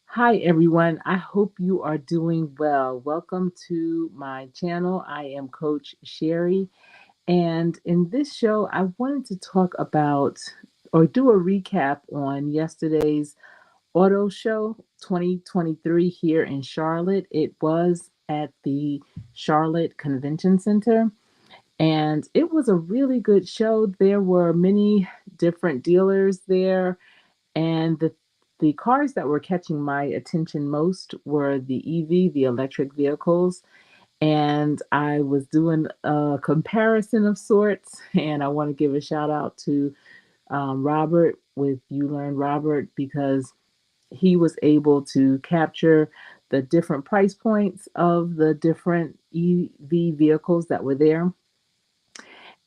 Hi, everyone. I hope you are doing well. Welcome to my channel. I am Coach Sherry. And in this show, I wanted to talk about or do a recap on yesterday's auto show 2023 here in Charlotte. It was at the Charlotte Convention Center. And it was a really good show. There were many different dealers there, and the cars that were catching my attention most were the EV, the electric vehicles. And I was doing a comparison of sorts. And I want to give a shout out to Robert with You Learn Robert, because he was able to capture the different price points of the different EV vehicles that were there.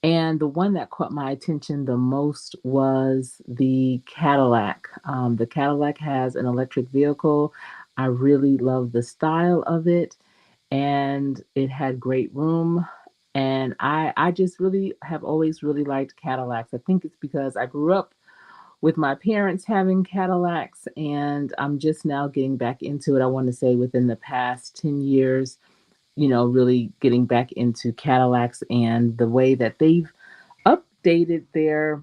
And the one that caught my attention the most was the Cadillac. The Cadillac has an electric vehicle. I really love the style of it, and it had great room. And I just really have always really liked Cadillacs. I think it's because I grew up with my parents having Cadillacs, and I'm just now getting back into it. I want to say within the past 10 years, really getting back into Cadillacs and the way that they've updated their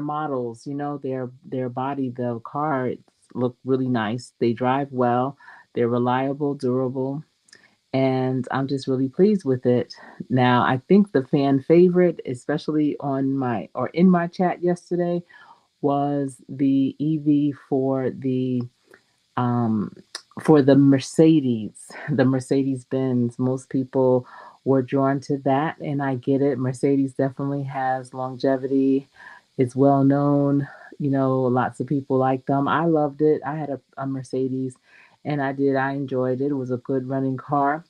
models, their body, the cars look really nice. They drive well, they're reliable, durable, and I'm just really pleased with it. Now, I think the fan favorite, especially on my or in my chat yesterday, was the EV um, for the Mercedes, the Mercedes Benz. Most people were drawn to that, and I get it. Mercedes definitely has longevity. It's well known. Lots of people like them. I loved it. I had a Mercedes, and I did. I enjoyed it. It was a good running car.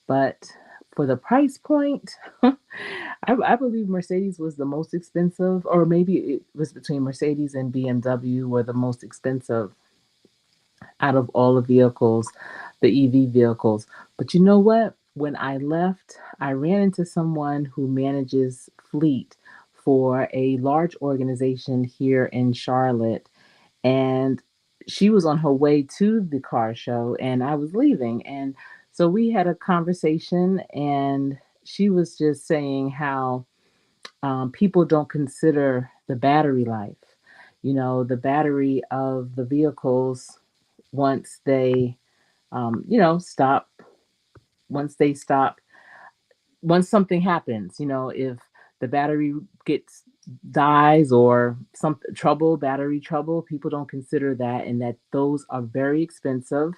But for the price point, I believe Mercedes was the most expensive, or maybe it was between Mercedes and BMW were the most expensive out of all the vehicles, the EV vehicles. But you know what? When I left, I ran into someone who manages fleet for a large organization here in Charlotte. And she was on her way to the car show, and I was leaving. And so we had a conversation, and she was just saying how people don't consider the battery life. The battery of the vehicles once they stop once they stop once something happens, if the battery gets dies or some trouble, battery trouble, people don't consider that, and that those are very expensive.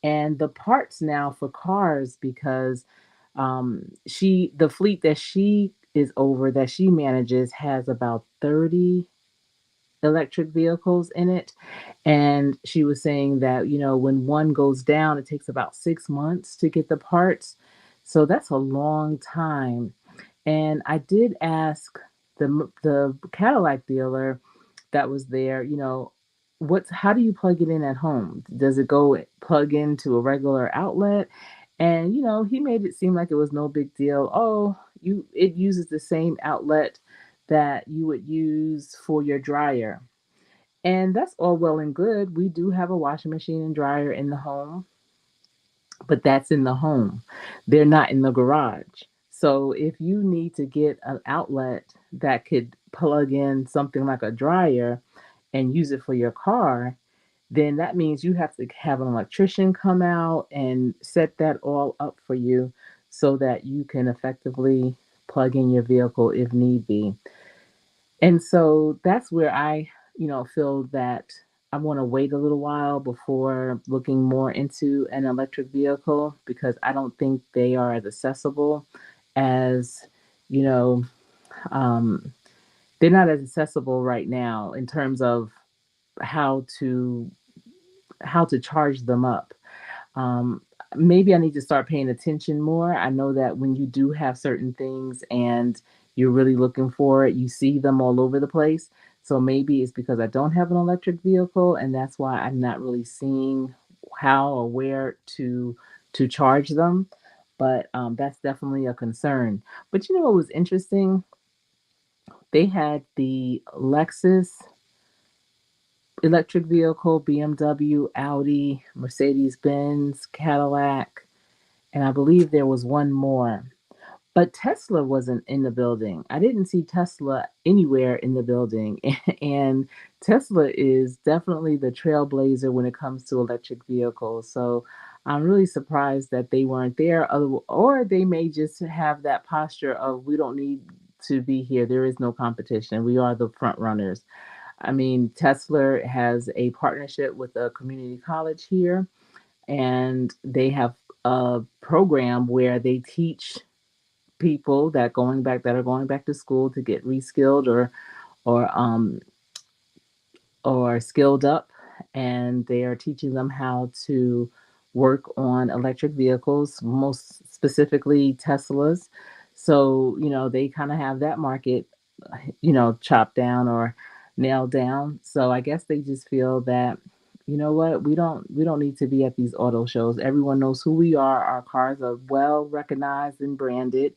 And the parts now for cars, because the fleet that she is over, that she manages, has about 30 electric vehicles in it. And she was saying that, when one goes down, it takes about 6 months to get the parts. So that's a long time. And I did ask the Cadillac dealer that was there, how do you plug it in at home? Does it go plug into a regular outlet? And he made it seem like it was no big deal. Oh, it uses the same outlet that you would use for your dryer. And that's all well and good. We do have a washing machine and dryer in the home, but that's in the home. They're not in the garage. So if you need to get an outlet that could plug in something like a dryer and use it for your car, then that means you have to have an electrician come out and set that all up for you so that you can effectively plug in your vehicle if need be. And so that's where I, feel that I want to wait a little while before looking more into an electric vehicle, because I don't think they are as accessible as, you know, um, they're not as accessible right now in terms of how to how to charge them up. Um, Maybe I need to start paying attention more. I know that when you do have certain things and you're really looking for it, you see them all over the place. So maybe it's because I don't have an electric vehicle, and that's why I'm not really seeing how or where to charge them. But that's definitely a concern. But what was interesting? They had the Lexus electric vehicle, BMW, Audi, Mercedes Benz, Cadillac, and I believe there was one more. But Tesla wasn't in the building. I didn't see Tesla anywhere in the building. And Tesla is definitely the trailblazer when it comes to electric vehicles. So I'm really surprised that they weren't there. Or they may just have that posture of we don't need to be here. There is no competition. We are the front runners. I mean, Tesla has a partnership with a community college here, and they have a program where they teach people that are going back to school to get reskilled or um or skilled up, and they are teaching them how to work on electric vehicles, most specifically Teslas. So, they kind of have that market, chopped down or nailed down. So I guess they just feel that, you know what, we don't need to be at these auto shows. Everyone knows who we are. Our cars are well recognized and branded,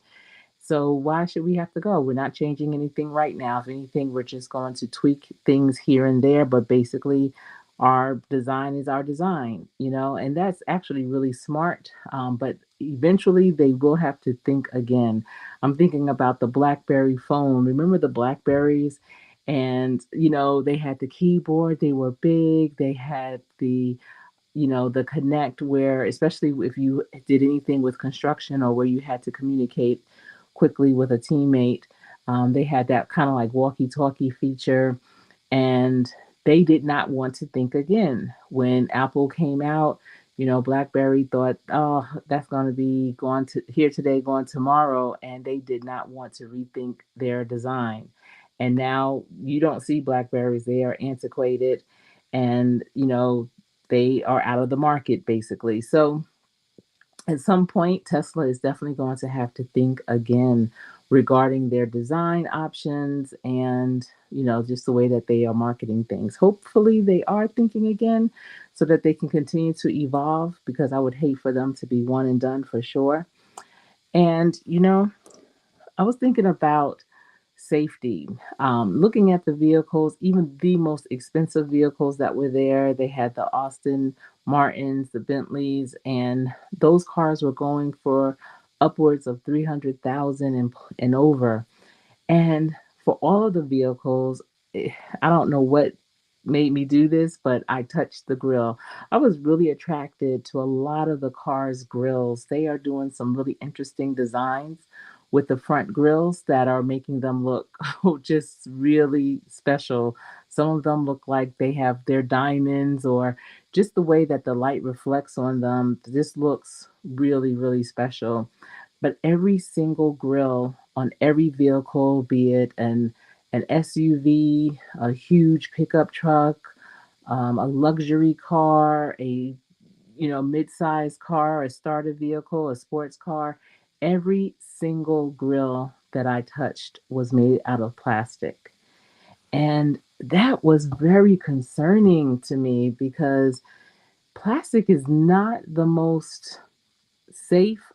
so why should we have to go? We're not changing anything right now. If anything, we're just going to tweak things here and there, but basically our design is our design, and that's actually really smart. But eventually they will have to think again. I'm thinking about the BlackBerry phone. Remember the Blackberries? And, they had the keyboard, they were big, they had the connect where, especially if you did anything with construction or where you had to communicate quickly with a teammate, they had that kind of like walkie talkie feature. And they did not want to think again. When Apple came out, BlackBerry thought, oh, that's going to be gone to here today, gone tomorrow. And they did not want to rethink their design. And now you don't see Blackberries, they are antiquated, and they are out of the market basically. So at some point, Tesla is definitely going to have to think again regarding their design options and, just the way that they are marketing things. Hopefully, they are thinking again so that they can continue to evolve, because I would hate for them to be one and done for sure. And, I was thinking about safety. Looking at the vehicles, even the most expensive vehicles that were there, they had the Austin Martins, the Bentleys, and those cars were going for upwards of 300,000 and over. And for all of the vehicles, I don't know what made me do this, but I touched the grill. I was really attracted to a lot of the cars' grills. They are doing some really interesting designs with the front grills that are making them look just really special. Some of them look like they have their diamonds, or just the way that the light reflects on them. This looks really, really special. But every single grill on every vehicle, be it an SUV, a huge pickup truck, a luxury car, a mid-sized car, a starter vehicle, a sports car, every single grill that I touched was made out of plastic. And that was very concerning to me, because plastic is not the most safe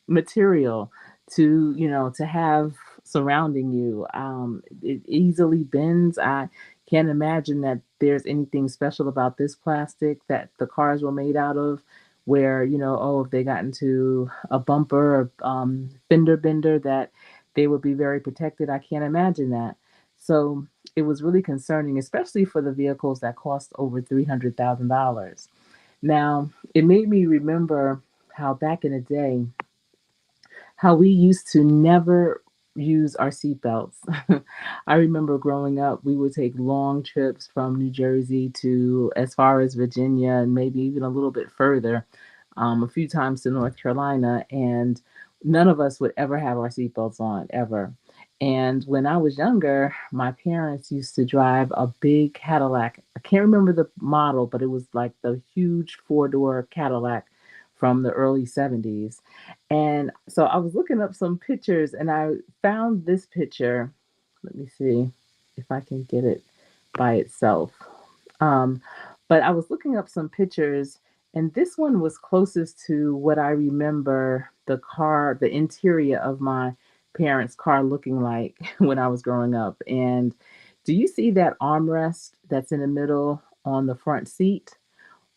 material to have surrounding you. It easily bends. I can't imagine that there's anything special about this plastic that the cars were made out of, where oh, if they got into a bumper or fender bender, that they would be very protected. I can't imagine that. So it was really concerning, especially for the vehicles that cost over $300,000. Now, it made me remember how back in the day, how we used to never use our seatbelts. I remember growing up, we would take long trips from New Jersey to as far as Virginia, and maybe even a little bit further, a few times to North Carolina, and none of us would ever have our seatbelts on, ever. And when I was younger, my parents used to drive a big Cadillac. I can't remember the model, but it was like the huge four-door Cadillac from the early 70s. And so I was looking up some pictures, and I found this picture. Let me see if I can get it by itself. Um, but I was looking up some pictures, and this one was closest to what I remember the interior of my parents' car looking like when I was growing up. And Do you see that armrest that's in the middle on the front seat?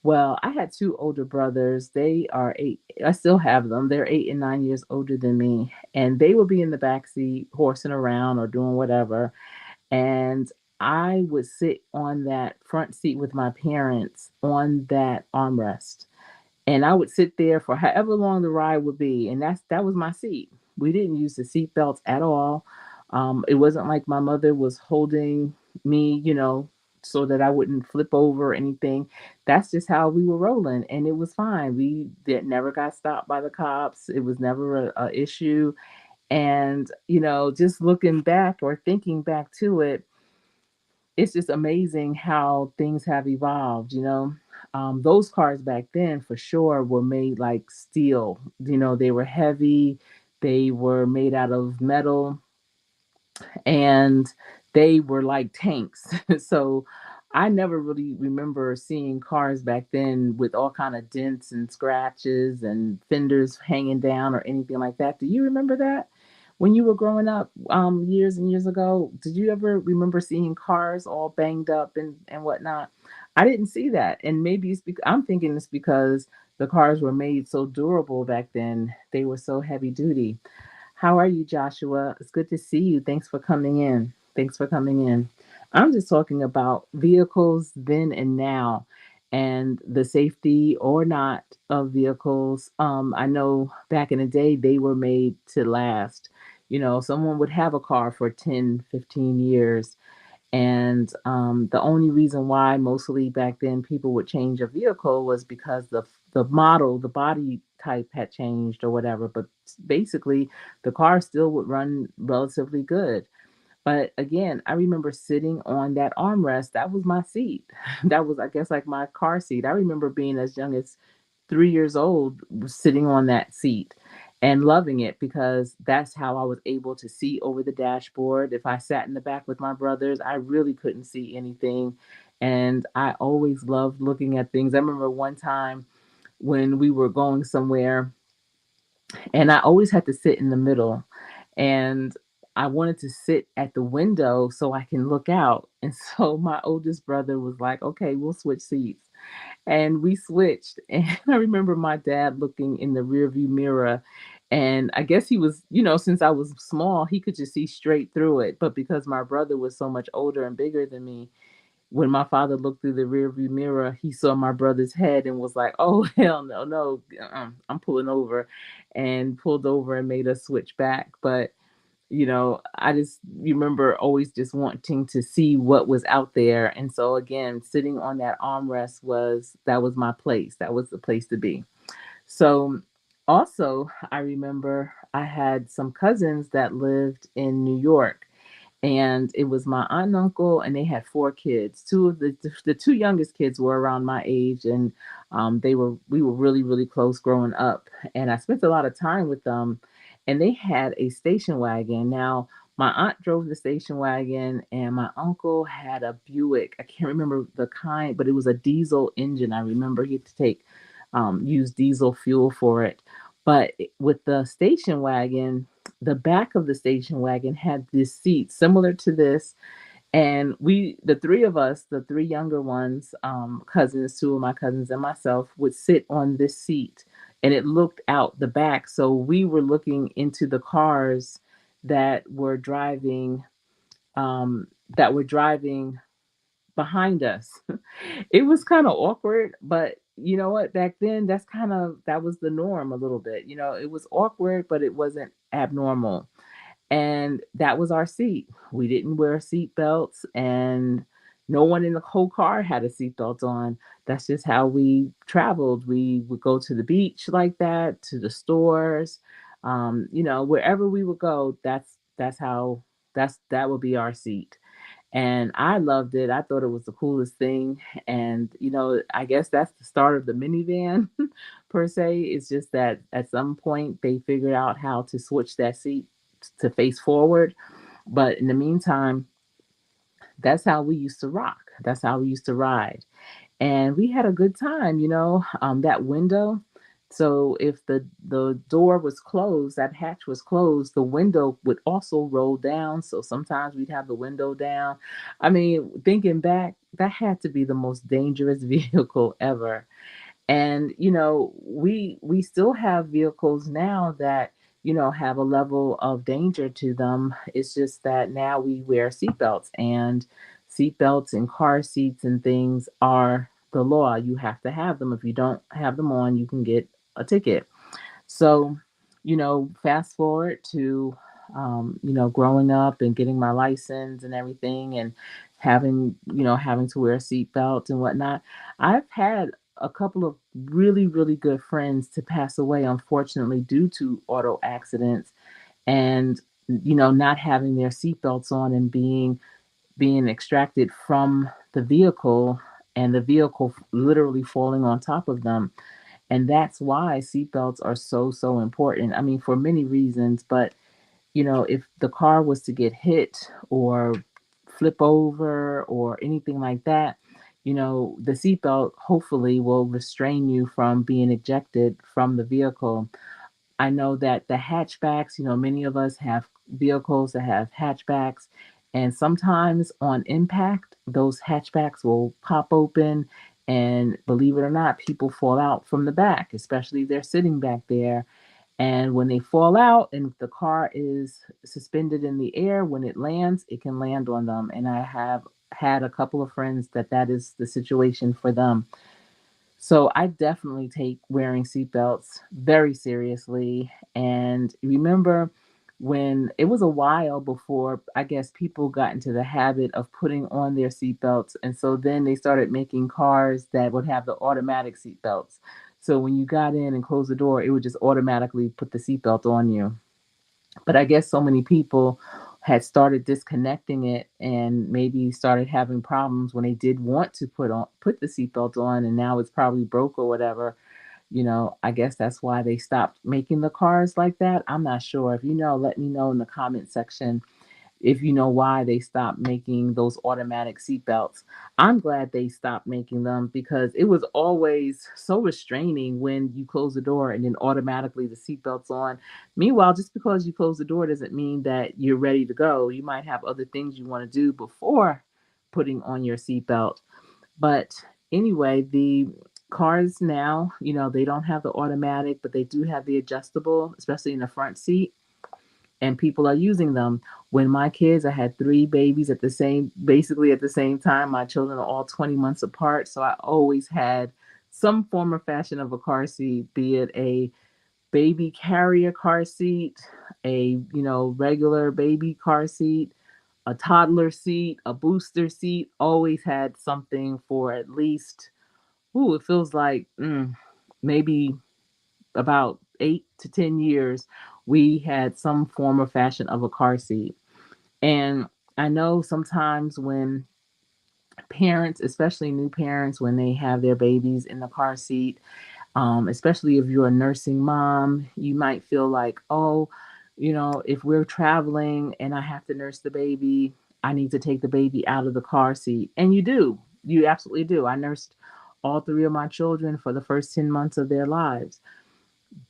Well, I had two older brothers. They are eight. I still have them. They're 8 and 9 years older than me, and they would be in the back seat, horsing around or doing whatever. And I would sit on that front seat with my parents on that armrest, and I would sit there for however long the ride would be, and that was my seat. We didn't use the seat belts at all. It wasn't like my mother was holding me, so that I wouldn't flip over or anything. That's just how we were rolling, and it was fine. We did never got stopped by the cops. It was never a issue. And just looking back or thinking back to it, it's just amazing how things have evolved. Those cars back then for sure were made like steel. They were heavy, they were made out of metal, and they were like tanks. So I never really remember seeing cars back then with all kind of dents and scratches and fenders hanging down or anything like that. Do you remember that when you were growing up, years and years ago? Did you ever remember seeing cars all banged up and whatnot? I didn't see that, and maybe it's because I'm thinking it's because the cars were made so durable back then. They were so heavy duty. How are you, Joshua? It's good to see you. Thanks for coming in. Thanks for coming in. I'm just talking about vehicles then and now, and the safety or not of vehicles. I know back in the day they were made to last. Someone would have a car for 10, 15 years. And the only reason why mostly back then people would change a vehicle was because the model, the body type had changed or whatever. But basically, the car still would run relatively good. But again, I remember sitting on that armrest. That was my seat. That was, I guess, like my car seat. I remember being as young as 3 years old sitting on that seat and loving it because that's how I was able to see over the dashboard. If I sat in the back with my brothers, I really couldn't see anything. And I always loved looking at things. I remember one time when we were going somewhere, and I always had to sit in the middle. And I wanted to sit at the window so I can look out. And so my oldest brother was like, okay, we'll switch seats, and we switched. And I remember my dad looking in the rearview mirror, and I guess he was, since I was small, he could just see straight through it. But because my brother was so much older and bigger than me, when my father looked through the rearview mirror, he saw my brother's head and was like, "Oh hell no, no, I'm pulling over," and pulled over and made us switch back. But I just remember always just wanting to see what was out there. And so again, sitting on that armrest was my place. That was the place to be. So also, I remember I had some cousins that lived in New York, and it was my aunt and uncle, and they had four kids. Two of the two youngest kids were around my age, and we were really really close growing up, and I spent a lot of time with them. And they had a station wagon. Now my aunt drove the station wagon, and my uncle had a Buick. I can't remember the kind, but it was a diesel engine. I remember he had to use diesel fuel for it. But with the station wagon, the back of the station wagon had this seat similar to this, and the three of us, the three younger ones, cousins, two of my cousins and myself, would sit on this seat, and it looked out the back, so we were looking into the cars that were driving um, that were driving behind us. It was kind of awkward, but you know what? Back then, that was the norm a little bit. It was awkward, but it wasn't abnormal. And that was our seat. We didn't wear seat belts, and no one in the whole car had a seatbelt on. That's just how we traveled. We would go to the beach like that, to the stores, wherever we would go. That's how that would be our seat. And I loved it. I thought it was the coolest thing. And I guess that's the start of the minivan per se. It's just that at some point they figured out how to switch that seat to face forward. But in the meantime, that's how we used to rock. That's how we used to ride. And we had a good time. That window, So if the door was closed, that hatch was closed, the window would also roll down. So sometimes we'd have the window down. I mean, thinking back, that had to be the most dangerous vehicle ever. And we still have vehicles now that have a level of danger to them. It's just that now we wear seatbelts, and seatbelts and car seats and things are the law. You have to have them. If you don't have them on, you can get a ticket. So, fast forward to, growing up and getting my license and everything, and having to wear a seatbelt and whatnot. I've had a couple of really, really good friends to pass away, unfortunately, due to auto accidents and, not having their seatbelts on and being extracted from the vehicle, and the vehicle literally falling on top of them. And that's why seatbelts are so, so important. I mean, for many reasons, but if the car was to get hit or flip over or anything like that, the seatbelt hopefully will restrain you from being ejected from the vehicle. I know that the hatchbacks, many of us have vehicles that have hatchbacks, and sometimes on impact, those hatchbacks will pop open. And believe it or not, people fall out from the back, especially if they're sitting back there. And when they fall out and the car is suspended in the air, when it lands, it can land on them. And I have had a couple of friends that is the situation for them. So I definitely take wearing seatbelts very seriously. And remember when it was a while before, I guess, people got into the habit of putting on their seatbelts. And so then they started making cars that would have the automatic seatbelts. So when you got in and closed the door, it would just automatically put the seatbelt on you. But I guess so many people had started disconnecting it and maybe started having problems when they did want to put the seatbelt on, and now it's probably broke or whatever. I guess that's why they stopped making the cars like that. I'm not sure. If you know, let me know in the comment section if you know why they stopped making those automatic seatbelts. I'm glad they stopped making them because it was always so restraining when you close the door and then automatically the seatbelt's on. Meanwhile, just because you close the door doesn't mean that you're ready to go. You might have other things you want to do before putting on your seatbelt. But anyway, the cars now, they don't have the automatic, but they do have the adjustable, especially in the front seat, and people are using them. When my kids, I had three babies basically at the same time. My children are all 20 months apart. So I always had some form or fashion of a car seat, be it a baby carrier car seat, a, regular baby car seat, a toddler seat, a booster seat, always had something for at least, it feels like maybe about 8 to 10 years, we had some form or fashion of a car seat. And I know sometimes when parents, especially new parents, when they have their babies in the car seat, especially if you're a nursing mom, you might feel like, oh, if we're traveling and I have to nurse the baby, I need to take the baby out of the car seat. And you do. You absolutely do. I nursed all three of my children for the first 10 months of their lives,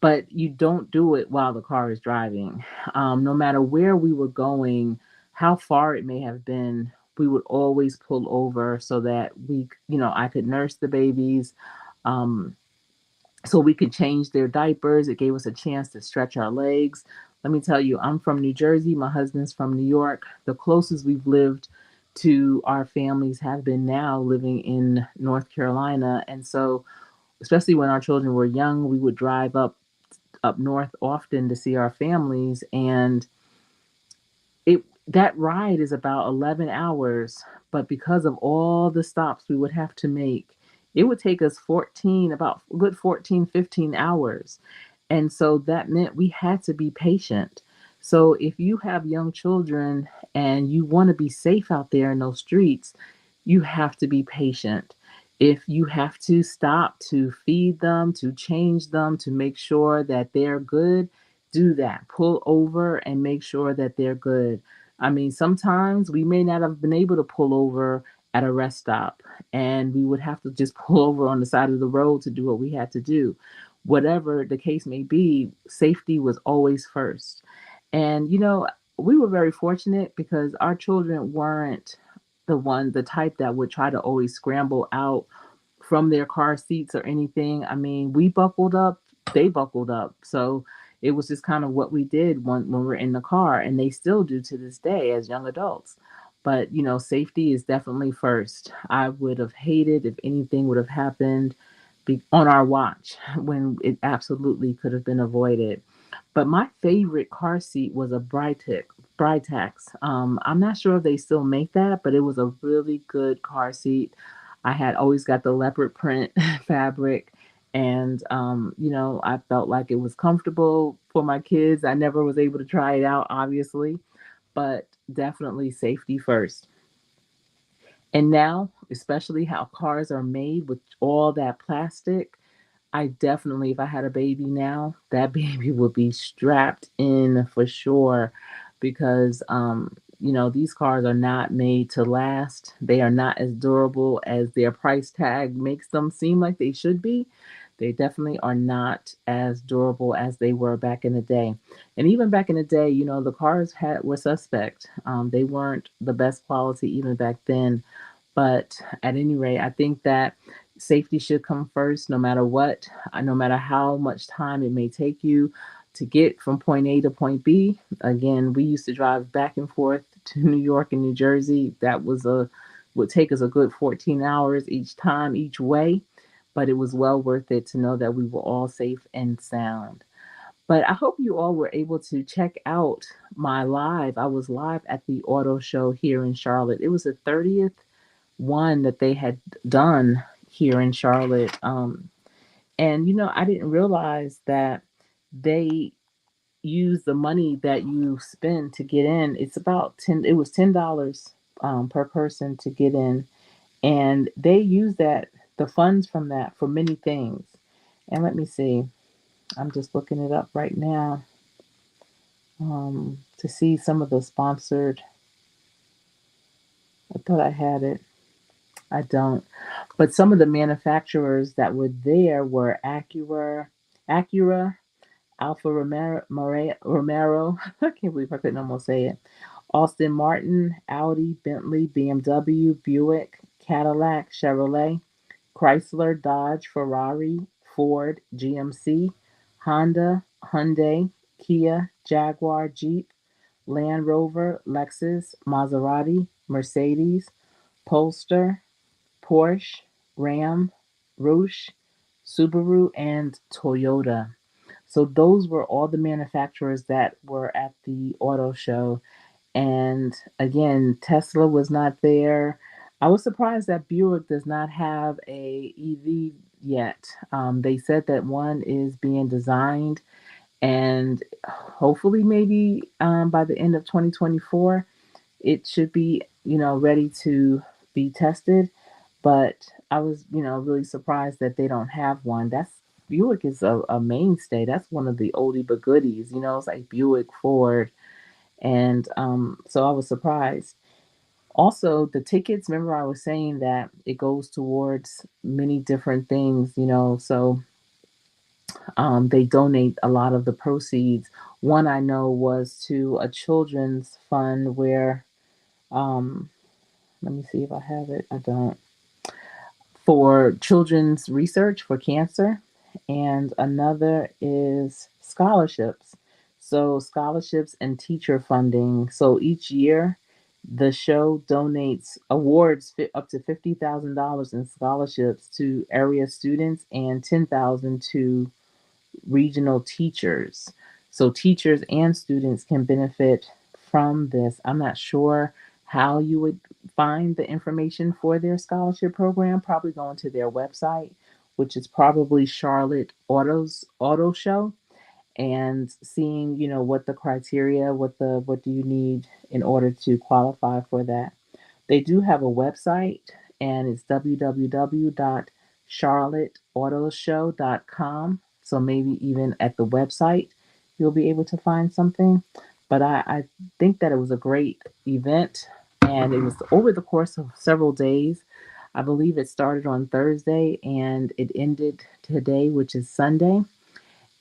but you don't do it while the car is driving. No matter where we were going, how far it may have been, we would always pull over so that I could nurse the babies, um, so we could change their diapers. It gave us a chance to stretch our legs. Let me tell you, I'm from New Jersey. My husband's from New York. The closest we've lived to our families have been now living in North Carolina. And so, especially when our children were young, we would drive up north often to see our families, and it that ride is about 11 hours, but because of all the stops we would have to make, it would take us 14 about a good 14, 15 hours. And so that meant we had to be patient. So if you have young children and you want to be safe out there in those streets, you have to be patient. If you have to stop to feed them, to change them, to make sure that they're good, do that. Pull over and make sure that they're good. I mean, sometimes we may not have been able to pull over at a rest stop, and we would have to just pull over on the side of the road to do what we had to do. whatever the case may be, safety was always first. And, we were very fortunate because our children weren't the type that would try to always scramble out from their car seats or anything. I mean, we buckled up, they buckled up. So it was just kind of what we did when we're in the car, and they still do to this day as young adults. But, safety is definitely first. I would have hated if anything would have happened on our watch when it absolutely could have been avoided. But my favorite car seat was a Britax. I'm not sure if they still make that, but it was a really good car seat. I had always got the leopard print fabric, and I felt like it was comfortable for my kids. I never was able to try it out, obviously, but definitely safety first. And now, especially how cars are made with all that plastic, I definitely, if I had a baby now, that baby would be strapped in for sure because, these cars are not made to last. They are not as durable as their price tag makes them seem like they should be. They definitely are not as durable as they were back in the day. And even back in the day, the cars were suspect. They weren't the best quality even back then, but at any rate, I think that safety should come first, no matter what, no matter how much time it may take you to get from point A to point B. Again, we used to drive back and forth to New York and New Jersey. That would take us a good 14 hours each time, each way, but it was well worth it to know that we were all safe and sound. But I hope you all were able to check out my live. I was live at the auto show here in Charlotte. It was the 30th one that they had done here in Charlotte. And I didn't realize that they use the money that you spend to get in. It's about it was $10 per person to get in. And they use the funds from that for many things. And let me see, I'm just looking it up right now to see some of the sponsored. I thought I had it. I don't. But some of the manufacturers that were there were Acura, Alfa Romero. I can't believe I couldn't almost say it. Austin Martin, Audi, Bentley, BMW, Buick, Cadillac, Chevrolet, Chrysler, Dodge, Ferrari, Ford, GMC, Honda, Hyundai, Kia, Jaguar, Jeep, Land Rover, Lexus, Maserati, Mercedes, Polestar, Porsche, Ram, Roush, Subaru, and Toyota. So those were all the manufacturers that were at the auto show. And again, Tesla was not there. I was surprised that Buick does not have a EV yet. They said that one is being designed, and hopefully, maybe by the end of 2024, it should be ready to be tested. But I was really surprised that they don't have one. That's Buick is a mainstay. That's one of the oldie but goodies. It's like Buick, Ford, and so I was surprised. Also, the tickets. Remember, I was saying that it goes towards many different things. So they donate a lot of the proceeds. One I know was to a children's fund where um, let me see if I have it. I don't. For children's research for cancer, and another is scholarships. So, scholarships and teacher funding. So, each year, the show donates awards up to $50,000 in scholarships to area students and 10,000 to regional teachers. So teachers and students can benefit from this. I'm not sure how you would find the information for their scholarship program. Probably going to their website, which is probably Charlotte Auto Show, and seeing what the criteria, what do you need in order to qualify for that. They do have a website, and it's www.charlotteautoshow.com. So maybe even at the website, you'll be able to find something. But I think that it was a great event, and it was over the course of several days. I believe it started on Thursday and it ended today, which is Sunday.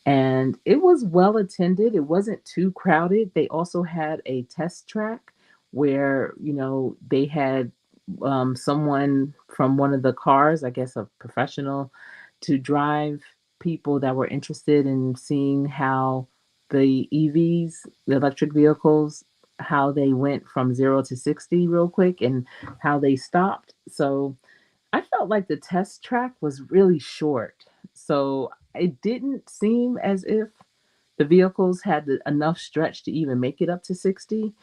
And it was well attended. It wasn't too crowded. They also had a test track where, they had someone from one of the cars, I guess a professional, to drive people that were interested in seeing how the EVs, the electric vehicles, how they went from 0 to 60 real quick and how they stopped. So I felt like the test track was really short. So it didn't seem as if the vehicles had enough stretch to even make it up to 60,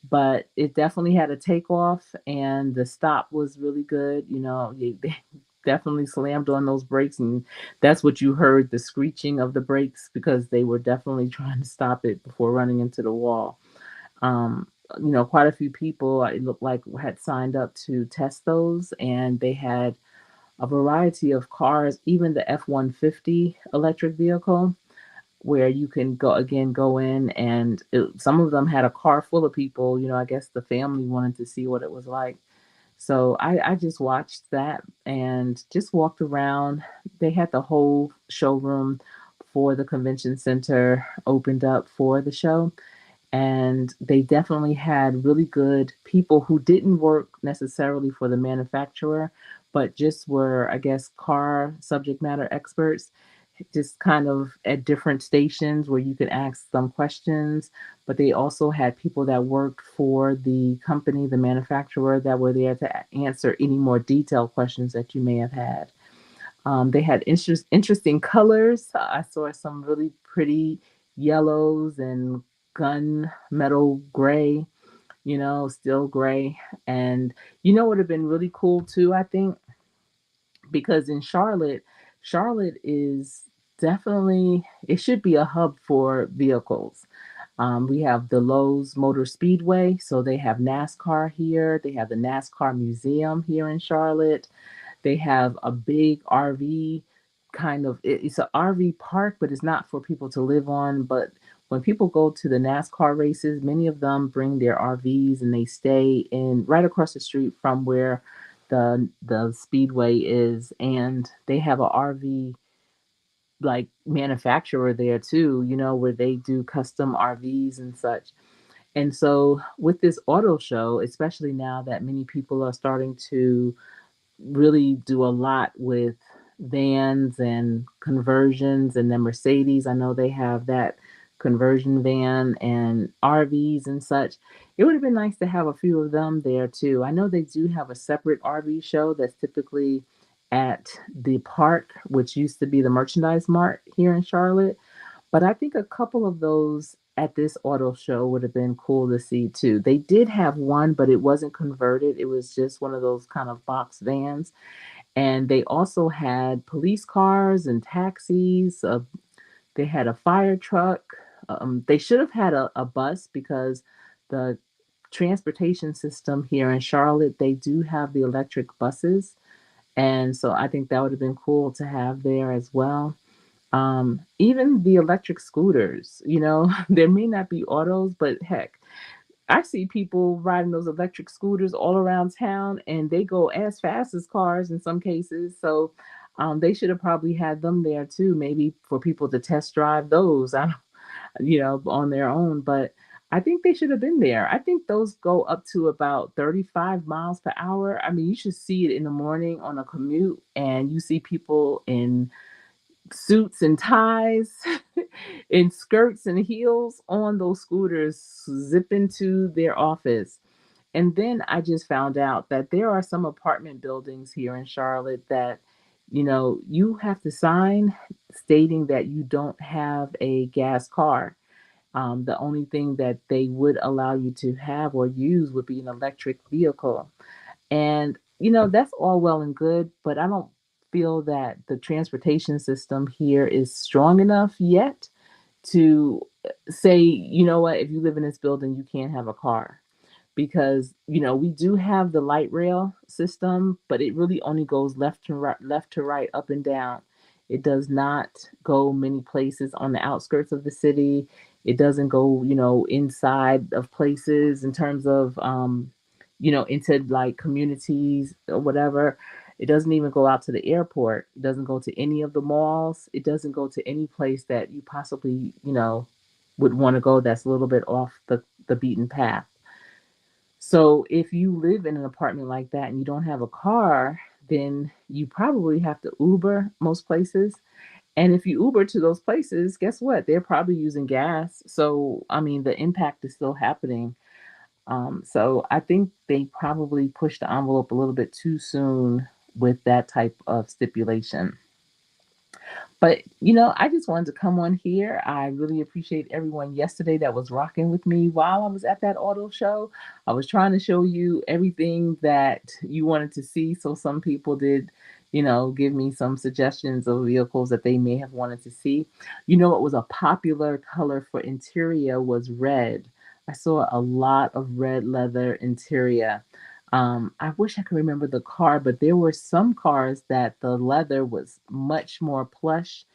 but it definitely had a takeoff and the stop was really good. They definitely slammed on those brakes, and that's what you heard, the screeching of the brakes, because they were definitely trying to stop it before running into the wall. Um, quite a few people, it looked like, had signed up to test those, and they had a variety of cars, even the F-150 electric vehicle, where you can go in, and some of them had a car full of people. I guess the family wanted to see what it was like. So I just watched that and just walked around. They had the whole showroom for the convention center opened up for the show, and they definitely had really good people who didn't work necessarily for the manufacturer, but just were, I guess, car subject matter experts, just kind of at different stations where you could ask some questions. But they also had people that worked for the company, the manufacturer, that were there to answer any more detailed questions that you may have had. They had interesting colors. I saw some really pretty yellows and gunmetal gray, still gray. And would have been really cool too, I think, because in Charlotte is definitely, it should be a hub for vehicles. We have the Lowe's Motor Speedway, so they have NASCAR here. They have the NASCAR Museum here in Charlotte. They have a big RV kind of, it's an RV park, but it's not for people to live on. But when people go to the NASCAR races, many of them bring their RVs and they stay in right across the street from where the speedway is, and they have a RV like manufacturer there too, where they do custom RVs and such. And so with this auto show, especially now that many people are starting to really do a lot with vans and conversions, and then Mercedes, I know they have that conversion van and RVs and such. It would have been nice to have a few of them there too. I know they do have a separate RV show that's typically at the park, which used to be the Merchandise Mart here in Charlotte. But I think a couple of those at this auto show would have been cool to see too. They did have one, but it wasn't converted. It was just one of those kind of box vans. And they also had police cars and taxis. They had a fire truck. They should have had a bus, because the transportation system here in Charlotte, they do have the electric buses. And so I think that would have been cool to have there as well. Even the electric scooters, there may not be autos, but heck, I see people riding those electric scooters all around town, and they go as fast as cars in some cases. So they should have probably had them there too, maybe for people to test drive those. I don't, on their own, but I think they should have been there. I think those go up to about 35 miles per hour. I mean, you should see it in the morning on a commute, and you see people in suits and ties in skirts and heels on those scooters zipping to their office. And then I just found out that there are some apartment buildings here in Charlotte that, you have to sign stating that you don't have a gas car. The only thing that they would allow you to have or use would be an electric vehicle. And, that's all well and good, but I don't feel that the transportation system here is strong enough yet to say, you know what, if you live in this building, you can't have a car. Because, we do have the light rail system, but it really only goes left to right, up and down. It does not go many places on the outskirts of the city. It doesn't go, inside of places in terms of into like communities or whatever. It doesn't even go out to the airport. It doesn't go to any of the malls. It doesn't go to any place that you possibly, would want to go that's a little bit off the beaten path. So if you live in an apartment like that and you don't have a car, then you probably have to Uber most places. And if you Uber to those places, guess what? They're probably using gas. So, I mean, the impact is still happening. So I think they probably pushed the envelope a little bit too soon with that type of stipulation. But, I just wanted to come on here. I really appreciate everyone yesterday that was rocking with me while I was at that auto show. I was trying to show you everything that you wanted to see. So some people did, give me some suggestions of vehicles that they may have wanted to see. What was a popular color for interior was red. I saw a lot of red leather interior. I wish I could remember the car, but there were some cars that the leather was much more plush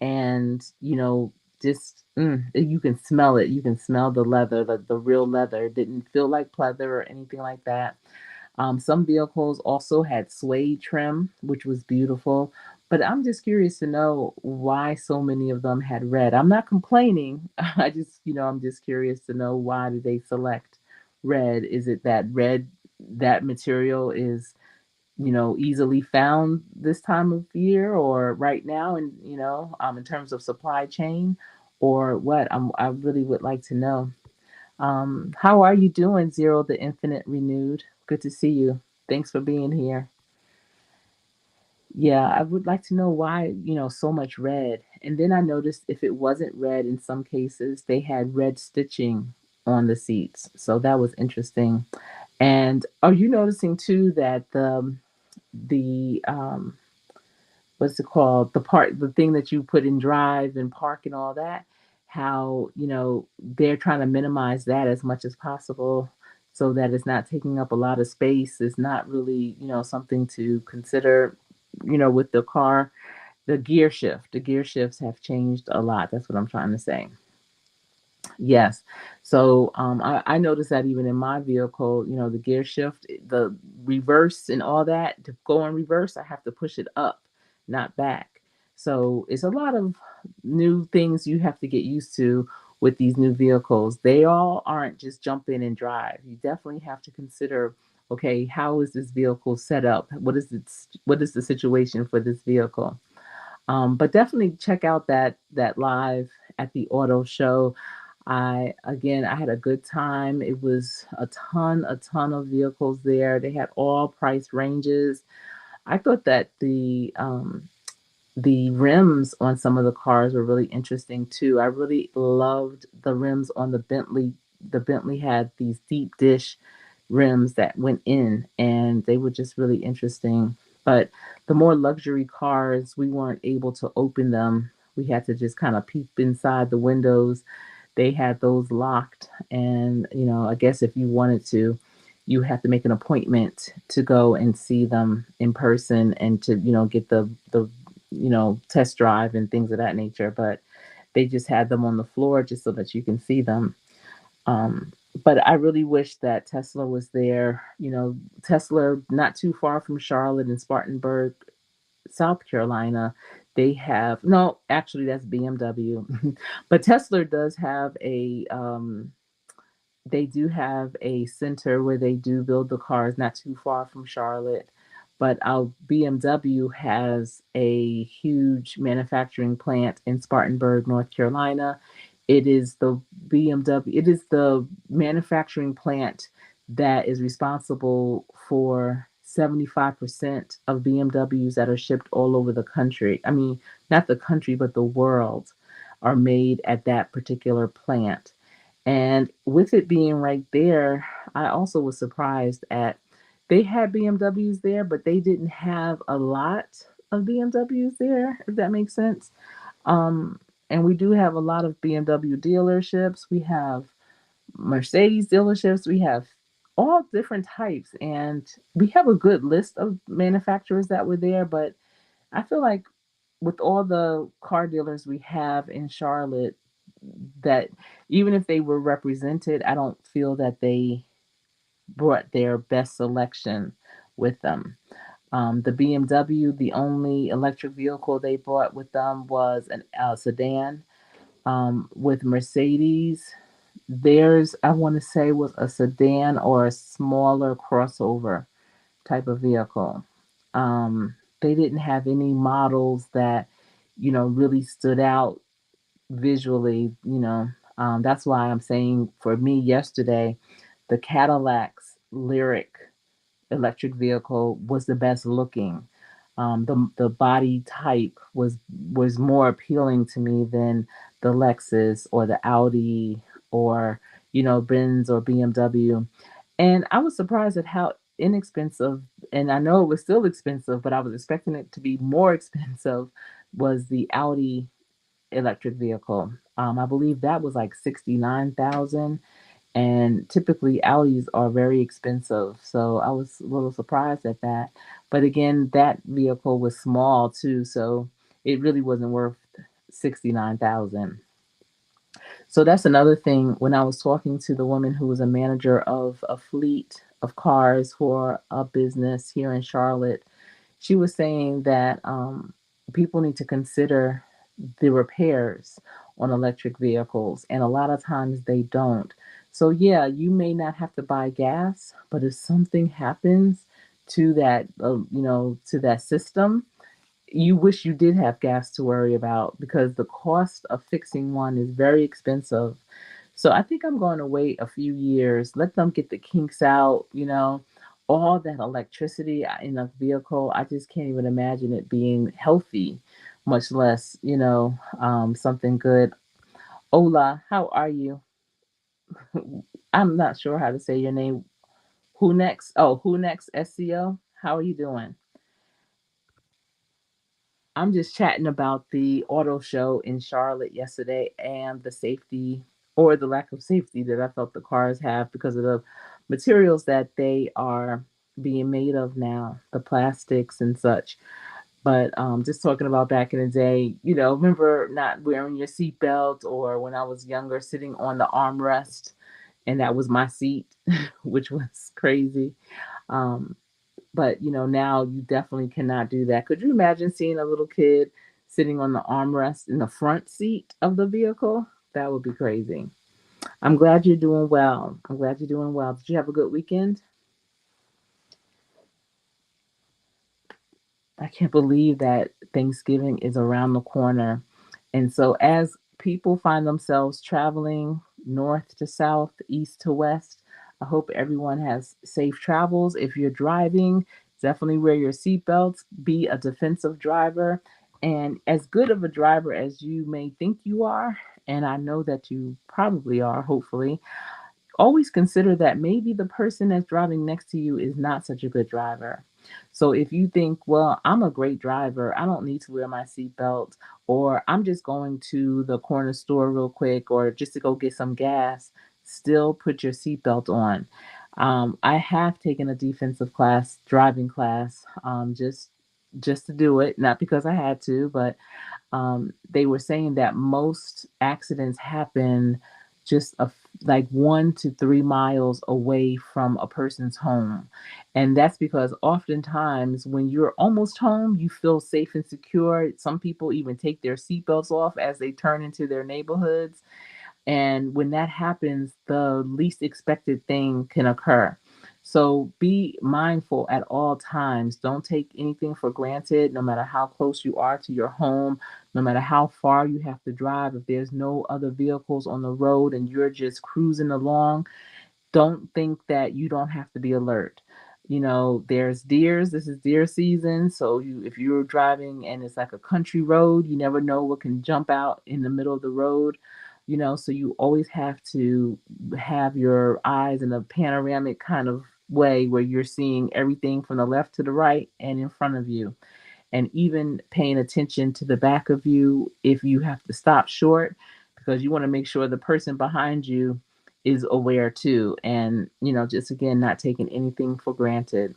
and, just you can smell it. You can smell the leather, the real leather. It didn't feel like pleather or anything like that. Some vehicles also had suede trim, which was beautiful. But I'm just curious to know why so many of them had red. I'm not complaining. I'm just curious to know, why did they select red? Is it that red, that material is, easily found this time of year or right now, and in terms of supply chain, or what? I really would like to know. How are you doing, Zero the Infinite Renewed? Good to see you. Thanks for being here. Yeah, I would like to know why, so much red. And then I noticed if it wasn't red, in some cases, they had red stitching on the seats. So that was interesting. And are you noticing too that the what's it called? The thing that you put in drive and park and all that, how, they're trying to minimize that as much as possible so that it's not taking up a lot of space. It's not really, something to consider, with the car. The gear shift, the gear shifts have changed a lot. That's what I'm trying to say. Yes. So I noticed that even in my vehicle, the gear shift, the reverse and all that, to go in reverse, I have to push it up, not back. So it's a lot of new things you have to get used to with these new vehicles. They all aren't just jump in and drive. You definitely have to consider, okay, how is this vehicle set up? What is the situation for this vehicle? But definitely check out that live at the auto show. I had a good time. It was a ton of vehicles there. They had all price ranges. I thought that the rims on some of the cars were really interesting too. I really loved the rims on the Bentley. The Bentley had these deep dish rims that went in, and they were just really interesting. But the more luxury cars, we weren't able to open them. We had to just kind of peep inside the windows. They had those locked, and I guess if you wanted to, you have to make an appointment to go and see them in person and to get the test drive and things of that nature. But they just had them on the floor just so that you can see them. um, but I really wish that Tesla was there. Tesla, not too far from Charlotte in Spartanburg, South Carolina, they have, no, actually that's BMW. But Tesla does have they do have a center where they do build the cars not too far from Charlotte. But our BMW has a huge manufacturing plant in Spartanburg, North Carolina. It is the it is the manufacturing plant that is responsible for 75% of BMWs that are shipped all over the country. I mean, not the country, but the world, are made at that particular plant. And with it being right there, I also was surprised at, they had BMWs there, but they didn't have a lot of BMWs there, if that makes sense. Um, and we do have a lot of BMW dealerships. We have Mercedes dealerships. We have all different types, and we have a good list of manufacturers that were there. But I feel like with all the car dealers we have in Charlotte, that even if they were represented, I don't feel that they brought their best selection with them. The BMW, the only electric vehicle they brought with them was a sedan. With Mercedes, theirs, I want to say, was a sedan or a smaller crossover type of vehicle. They didn't have any models that, really stood out visually. That's why I'm saying for me yesterday, the Cadillac's Lyric electric vehicle was the best looking. The body type was more appealing to me than the Lexus or the Audi or Benz or BMW. And I was surprised at how inexpensive, and I know it was still expensive, but I was expecting it to be more expensive, was the Audi electric vehicle. I believe that was like 69,000, and typically Audis are very expensive. So I was a little surprised at that. But again, that vehicle was small too, so it really wasn't worth 69,000. So that's another thing. When I was talking to the woman who was a manager of a fleet of cars for a business here in Charlotte, she was saying that people need to consider the repairs on electric vehicles, and a lot of times they don't. So, yeah, you may not have to buy gas, but if something happens to that, to that system, you wish you did have gas to worry about because the cost of fixing one is very expensive. So I think I'm going to wait a few years, let them get the kinks out, all that electricity in a vehicle. I just can't even imagine it being healthy, much less, something good. Ola, how are you? I'm not sure how to say your name. Who next? Oh, who next? SEO. How are you doing? I'm just chatting about the auto show in Charlotte yesterday and the safety or the lack of safety that I felt the cars have because of the materials that they are being made of now, the plastics and such. But just talking about back in the day, remember not wearing your seatbelt, or when I was younger, sitting on the armrest and that was my seat, which was crazy. Um, but now you definitely cannot do that. Could you imagine seeing a little kid sitting on the armrest in the front seat of the vehicle? That would be crazy. I'm glad you're doing well. I'm glad you're doing well. Did you have a good weekend? I can't believe that Thanksgiving is around the corner. And so, as people find themselves traveling north to south, east to west, I hope everyone has safe travels. If you're driving, definitely wear your seatbelts, be a defensive driver, and as good of a driver as you may think you are. And I know that you probably are, hopefully always consider that maybe the person that's driving next to you is not such a good driver. So if you think, well, I'm a great driver, I don't need to wear my seatbelt, or I'm just going to the corner store real quick, or just to go get some gas, still put your seatbelt on. I have taken a defensive class, driving class, just to do it, not because I had to, but they were saying that most accidents happen just like 1 to 3 miles away from a person's home. And that's because oftentimes when you're almost home, you feel safe and secure. Some people even take their seatbelts off as they turn into their neighborhoods. And when that happens, the least expected thing can occur. So be mindful at all times. Don't take anything for granted, no matter how close you are to your home, no matter how far you have to drive. If there's no other vehicles on the road and you're just cruising along, don't think that you don't have to be alert. There's deers. This is deer season, so if you're driving and it's like a country road, you never know what can jump out in the middle of the road. So you always have to have your eyes in a panoramic kind of way where you're seeing everything from the left to the right and in front of you, and even paying attention to the back of you if you have to stop short, because you want to make sure the person behind you is aware too, and just again not taking anything for granted.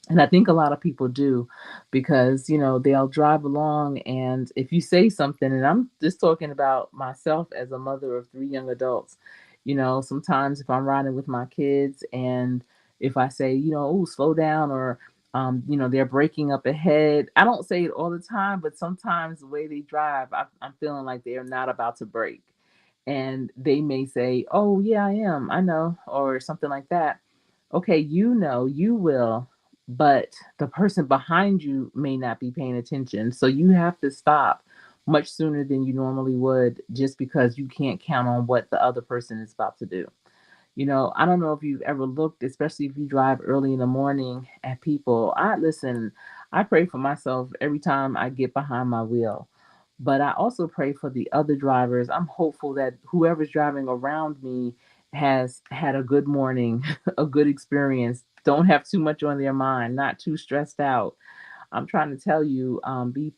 And I think a lot of people do, because they'll drive along, and if you say something, and I'm just talking about myself as a mother of three young adults, Sometimes if I'm riding with my kids and if I say, oh, slow down, or they're breaking up ahead. I don't say it all the time, but sometimes the way they drive, I'm feeling like they're not about to break. And they may say, oh, yeah, I am. I know, or something like that. Okay, you will, but the person behind you may not be paying attention. So you have to stop much sooner than you normally would just because you can't count on what the other person is about to do. I don't know if you've ever looked, especially if you drive early in the morning, at people. I pray for myself every time I get behind my wheel. But I also pray for the other drivers. I'm hopeful that whoever's driving around me has had a good morning, a good experience, don't have too much on their mind, not too stressed out. I'm trying to tell you,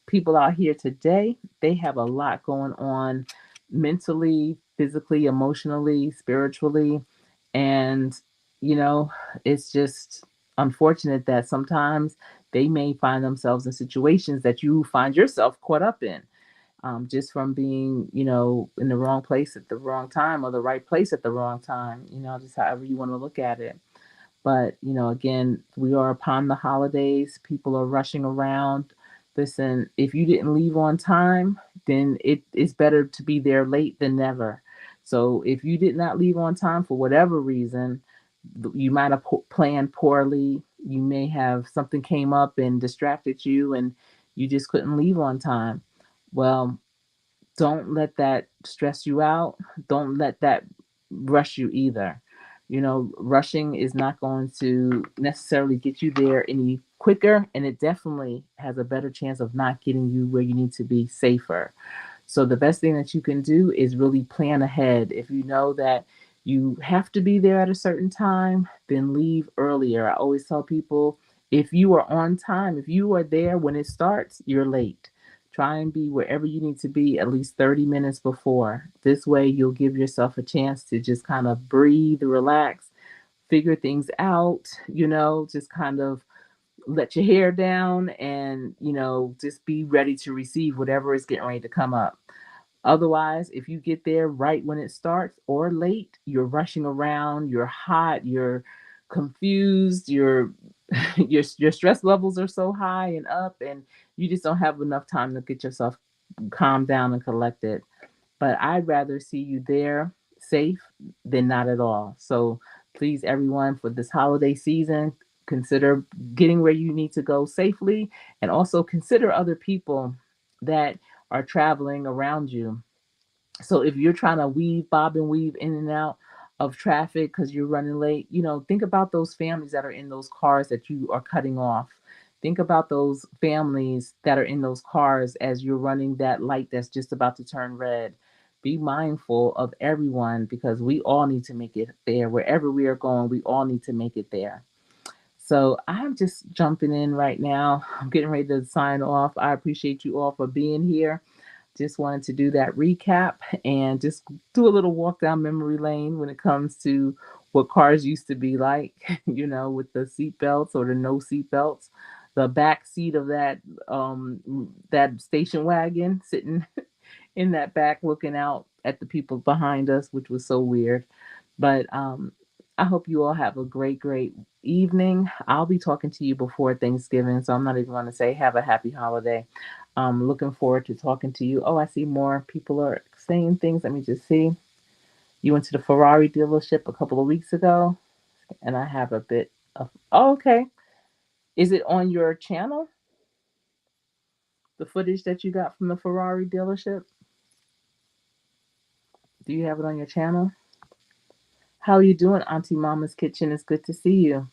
people out here today, they have a lot going on mentally, physically, emotionally, spiritually. And, you know, it's just unfortunate that sometimes they may find themselves in situations that you find yourself caught up in, just from being, in the wrong place at the wrong time, or the right place at the wrong time, just however you want to look at it. But, again, we are upon the holidays. People are rushing around. Listen, if you didn't leave on time, then it is better to be there late than never. So if you did not leave on time for whatever reason, you might have planned poorly. You may have something came up and distracted you, and you just couldn't leave on time. Well, don't let that stress you out. Don't let that rush you either. Rushing is not going to necessarily get you there any quicker, and it definitely has a better chance of not getting you where you need to be safer. So the best thing that you can do is really plan ahead. If you know that you have to be there at a certain time, then leave earlier. I always tell people, if you are on time, if you are there when it starts, you're late. Try and be wherever you need to be at least 30 minutes before. This way, you'll give yourself a chance to just kind of breathe, relax, figure things out, just kind of let your hair down, and, just be ready to receive whatever is getting ready to come up. Otherwise, if you get there right when it starts or late, you're rushing around, you're hot, you're confused, your stress levels are so high and up, and you just don't have enough time to get yourself calmed down and collected. But I'd rather see you there safe than not at all. So please, everyone, for this holiday season, consider getting where you need to go safely, and also consider other people that are traveling around you. So if you're trying to bob and weave in and out of traffic because you're running late, think about those families that are in those cars that you are cutting off. Think about those families that are in those cars as you're running that light that's just about to turn red. Be mindful of everyone, because we all need to make it there. Wherever we are going, we all need to make it there. So I'm just jumping in right now. I'm getting ready to sign off. I appreciate you all for being here. Just wanted to do that recap and just do a little walk down memory lane when it comes to what cars used to be like, with the seat belts or the no seat belts. The back seat of that station wagon, sitting in that back looking out at the people behind us, which was so weird. But I hope you all have a great, great evening. I'll be talking to you before Thanksgiving, so I'm not even going to say have a happy holiday. I'm looking forward to talking to you. Oh, I see more people are saying things. Let me just see. You went to the Ferrari dealership a couple of weeks ago, and I have a bit of. Oh, okay. Is it on your channel? The footage that you got from the Ferrari dealership? Do you have it on your channel? How are you doing, Auntie Mama's Kitchen? It's good to see you.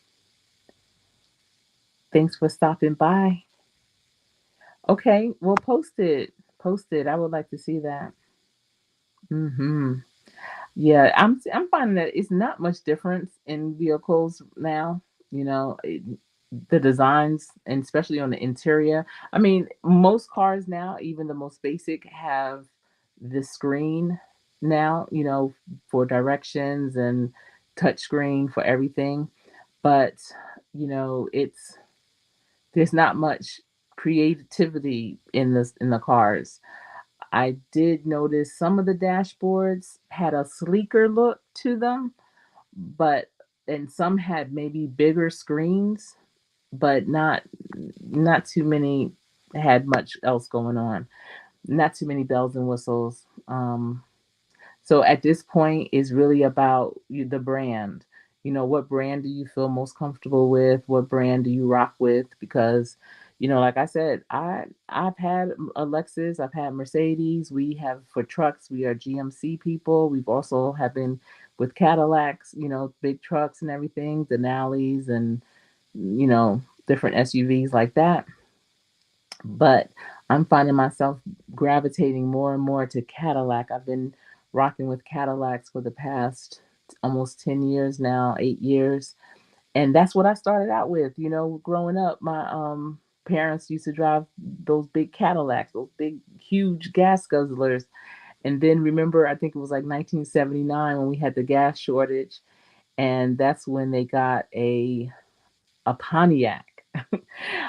Thanks for stopping by. Okay, well, post it. Post it. I would like to see that. Hmm. Yeah, I'm finding that it's not much difference in vehicles now. The designs, and especially on the interior. I mean, most cars now, even the most basic, have the screen now. For directions and touch screen for everything. But it's there's not much creativity in the cars. I did notice some of the dashboards had a sleeker look to them, but and some had maybe bigger screens, but not too many had much else going on. Not too many bells and whistles. So at this point, it's really about the brand. What brand do you feel most comfortable with? What brand do you rock with? Because, like I said, I've had a Lexus, I've had Mercedes. We have for trucks, we are GMC people. We've also have been with Cadillacs, big trucks and everything, Denali's and different SUVs like that. But I'm finding myself gravitating more and more to Cadillac. I've been rocking with Cadillacs for the past almost 10 years now, 8 years. And that's what I started out with. Growing up, my parents used to drive those big Cadillacs, those big, huge gas guzzlers. And then remember, I think it was like 1979 when we had the gas shortage. And that's when they got a Pontiac.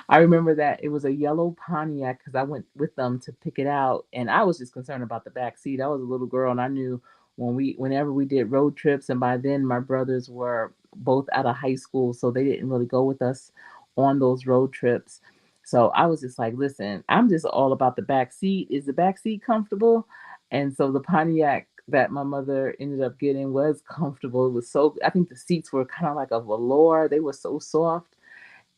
I remember that it was a yellow Pontiac because I went with them to pick it out, and I was just concerned about the back seat. I was a little girl, and I knew whenever we did road trips, and by then my brothers were both out of high school, so they didn't really go with us on those road trips. So I was just like, listen, I'm just all about the back seat. Is the back seat comfortable? And so the Pontiac that my mother ended up getting was comfortable. It was so, I think the seats were kind of like a velour. They were so soft.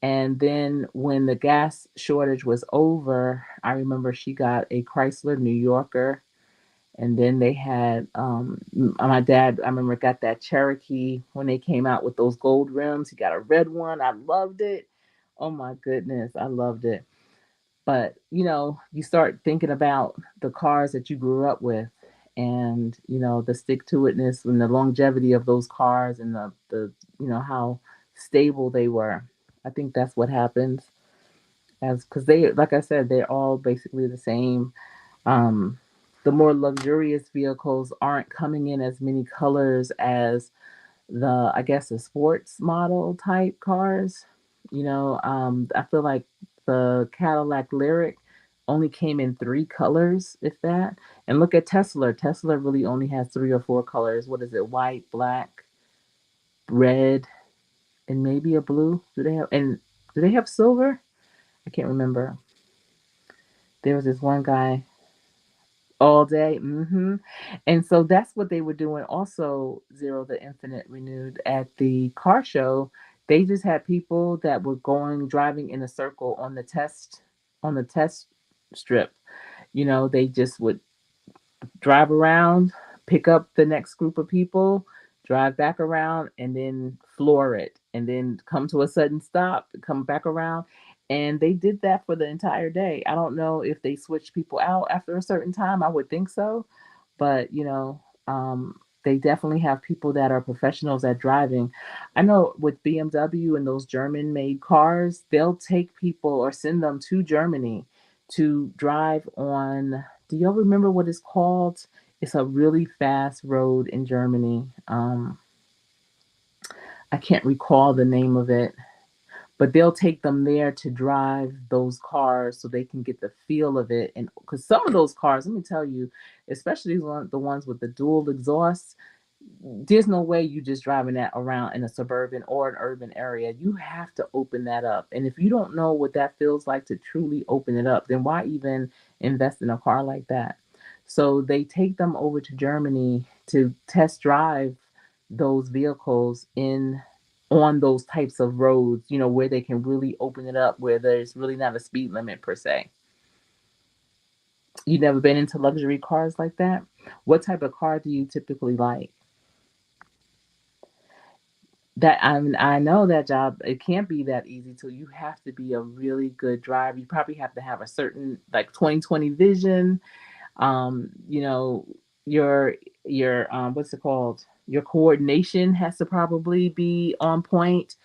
And then when the gas shortage was over, I remember she got a Chrysler New Yorker. And then they had my dad, I remember, got that Cherokee when they came out with those gold rims. He got a red one. I loved it. Oh my goodness, I loved it. But you start thinking about the cars that you grew up with, and the stick to itness and the longevity of those cars, and the how stable they were. I think that's what happens, as because they, like I said, they're all basically the same. um the more luxurious vehicles aren't coming in as many colors as I guess the sports model type cars. I feel like the Cadillac Lyric only came in three colors, if that. And look at Tesla. Tesla really only has three or four colors. What is it? White, black, red, and maybe a blue. Do they have silver? I can't remember. There was this one guy all day. And so that's what they were doing. Also, Zero the Infinite Renewed at the car show. They just had people that were going driving in a circle on the test strip. They just would drive around, pick up the next group of people, drive back around, and then floor it, and then come to a sudden stop, come back around. And they did that for the entire day. I don't know if they switched people out after a certain time. I would think so. But, they definitely have people that are professionals at driving. I know with BMW and those German made cars, they'll take people or send them to Germany to drive on. Do y'all remember what it's called? It's a really fast road in Germany. I can't recall the name of it, but they'll take them there to drive those cars so they can get the feel of it. And because some of those cars, let me tell you, especially the ones with the dual exhausts, there's no way you just driving that around in a suburban or an urban area. You have to open that up. And if you don't know what that feels like to truly open it up, then why even invest in a car like that? So they take them over to Germany to test drive those vehicles in on those types of roads, where they can really open it up, where there's really not a speed limit per se. You never been into luxury cars like that? What type of car do you typically like? I know that job, it can't be that easy. So you have to be a really good driver. You probably have to have a certain like 20/20 vision. You know, your what's it called? Your coordination has to probably be on point.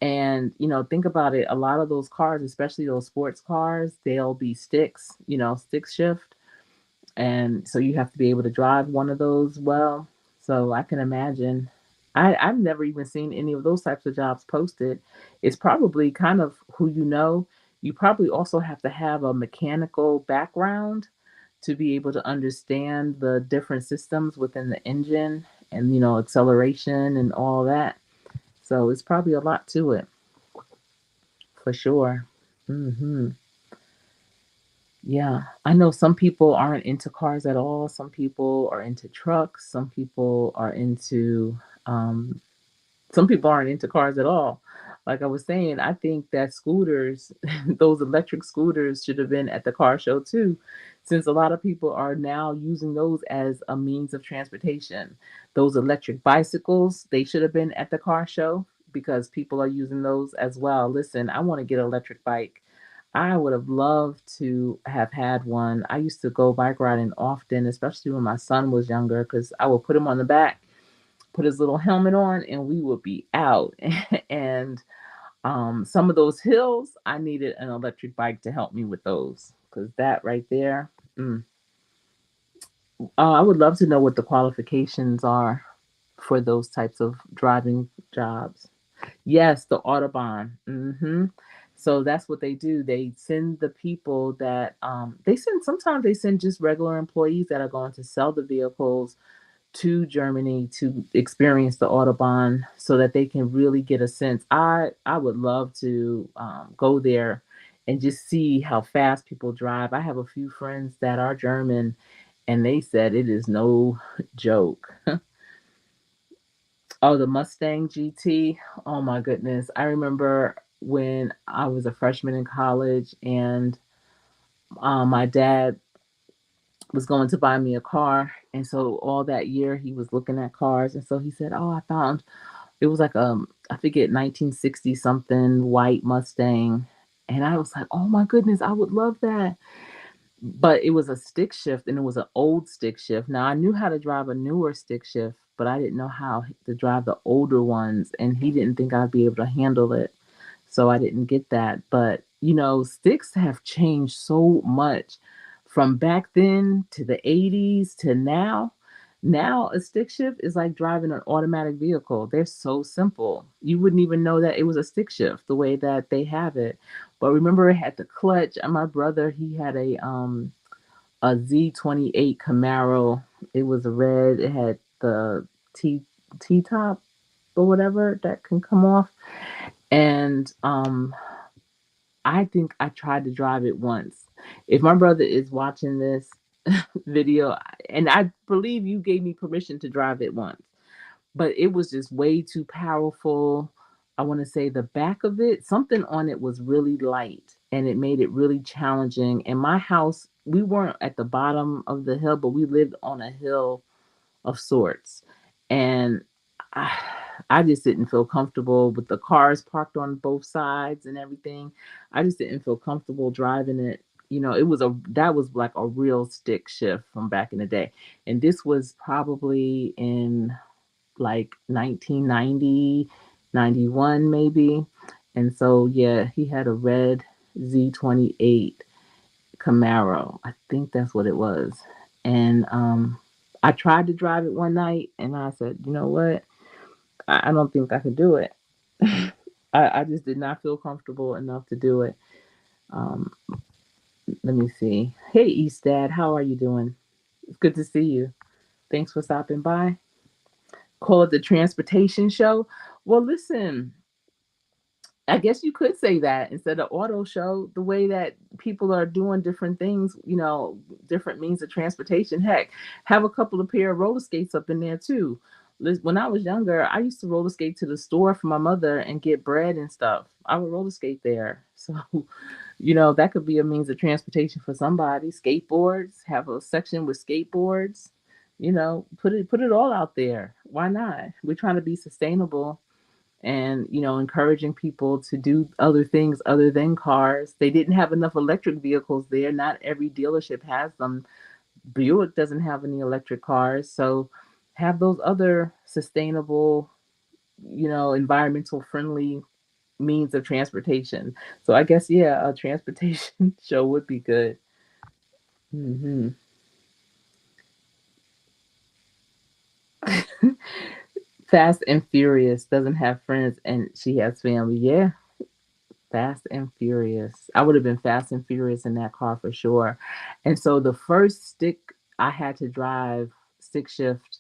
And think about it. A lot of those cars, especially those sports cars, they'll be sticks. Stick shift, and so you have to be able to drive one of those well. So I can imagine. I've never even seen any of those types of jobs posted. It's probably kind of who you know. You probably also have to have a mechanical background to be able to understand the different systems within the engine and acceleration and all that. So it's probably a lot to it for sure. Hmm. Yeah, I know some people aren't into cars at all. Some people are into trucks. Um, some people aren't into cars at all. Like I was saying, I think that scooters, those electric scooters, should have been at the car show too, since a lot of people are now using those as a means of transportation. Those electric bicycles, they should have been at the car show because people are using those as well. Listen, I want to get an electric bike. I would have loved to have had one. I used to go bike riding often, especially when my son was younger, because I would put him on the back, put his little helmet on, and we would be out. And some of those hills, I needed an electric bike to help me with those, because that right there. mm. I would love to know what the qualifications are for those types of driving jobs. Yes, the Autobahn. So that's what they do. They send the people that they send. Sometimes they send just regular employees that are going to sell the vehicles to Germany to experience the Autobahn, so that they can really get a sense. I would love to go there and just see how fast people drive. I have a few friends that are German, and they said it is no joke. Oh, the Mustang GT. Oh my goodness. I remember when I was a freshman in college, and my dad was going to buy me a car. And so all that year he was looking at cars. And so he said, "Oh, I found it was like I forget 1960 something white Mustang." And I was like, "Oh my goodness, I would love that." But it was a stick shift, and it was an old stick shift. Now I knew how to drive a newer stick shift, but I didn't know how to drive the older ones, and he didn't think I'd be able to handle it. So I didn't get that. But sticks have changed so much from back then to the 80s to now. Now a stick shift is like driving an automatic vehicle. They're so simple. You wouldn't even know that it was a stick shift the way that they have it. But remember, it had the clutch. And my brother, he had a Z28 Camaro. It was red. It had the T T top or whatever that can come off. And I think I tried to drive it once. If my brother is watching this video, and I believe you gave me permission to drive it once, but it was just way too powerful. I want to say the back of it, something on it was really light, and it made it really challenging. And my house, we weren't at the bottom of the hill, but we lived on a hill of sorts. And I, I just didn't feel comfortable with the cars parked on both sides and everything. I just didn't feel comfortable driving it. It was that was like a real stick shift from back in the day. And this was probably in like 1990, 91 maybe. And so yeah, he had a red Z28 Camaro. I think that's what it was. And I tried to drive it one night, and I said, "You know what? I don't think I could do it." I just did not feel comfortable enough to do it. Um, Let me see. Hey, Eastad, how are you doing? It's good to see you. Thanks for stopping by. Call it the transportation show. Well, listen, I guess you could say that instead of auto show, the way that people are doing different things, different means of transportation. Heck, have a couple of pair of roller skates up in there too. When I was younger, I used to roller skate to the store for my mother and get bread and stuff. I would roller skate there. So, that could be a means of transportation for somebody. Skateboards, have a section with skateboards. Put it all out there. Why not? We're trying to be sustainable, and encouraging people to do other things other than cars. They didn't have enough electric vehicles there. Not every dealership has them. Buick doesn't have any electric cars, so have those other sustainable, environmental friendly means of transportation. So I guess, yeah, a transportation show would be good. Hmm. Fast and Furious doesn't have friends and she has family. Yeah, Fast and Furious. I would have been Fast and Furious in that car for sure. And so the first stick I had to drive, stick shift,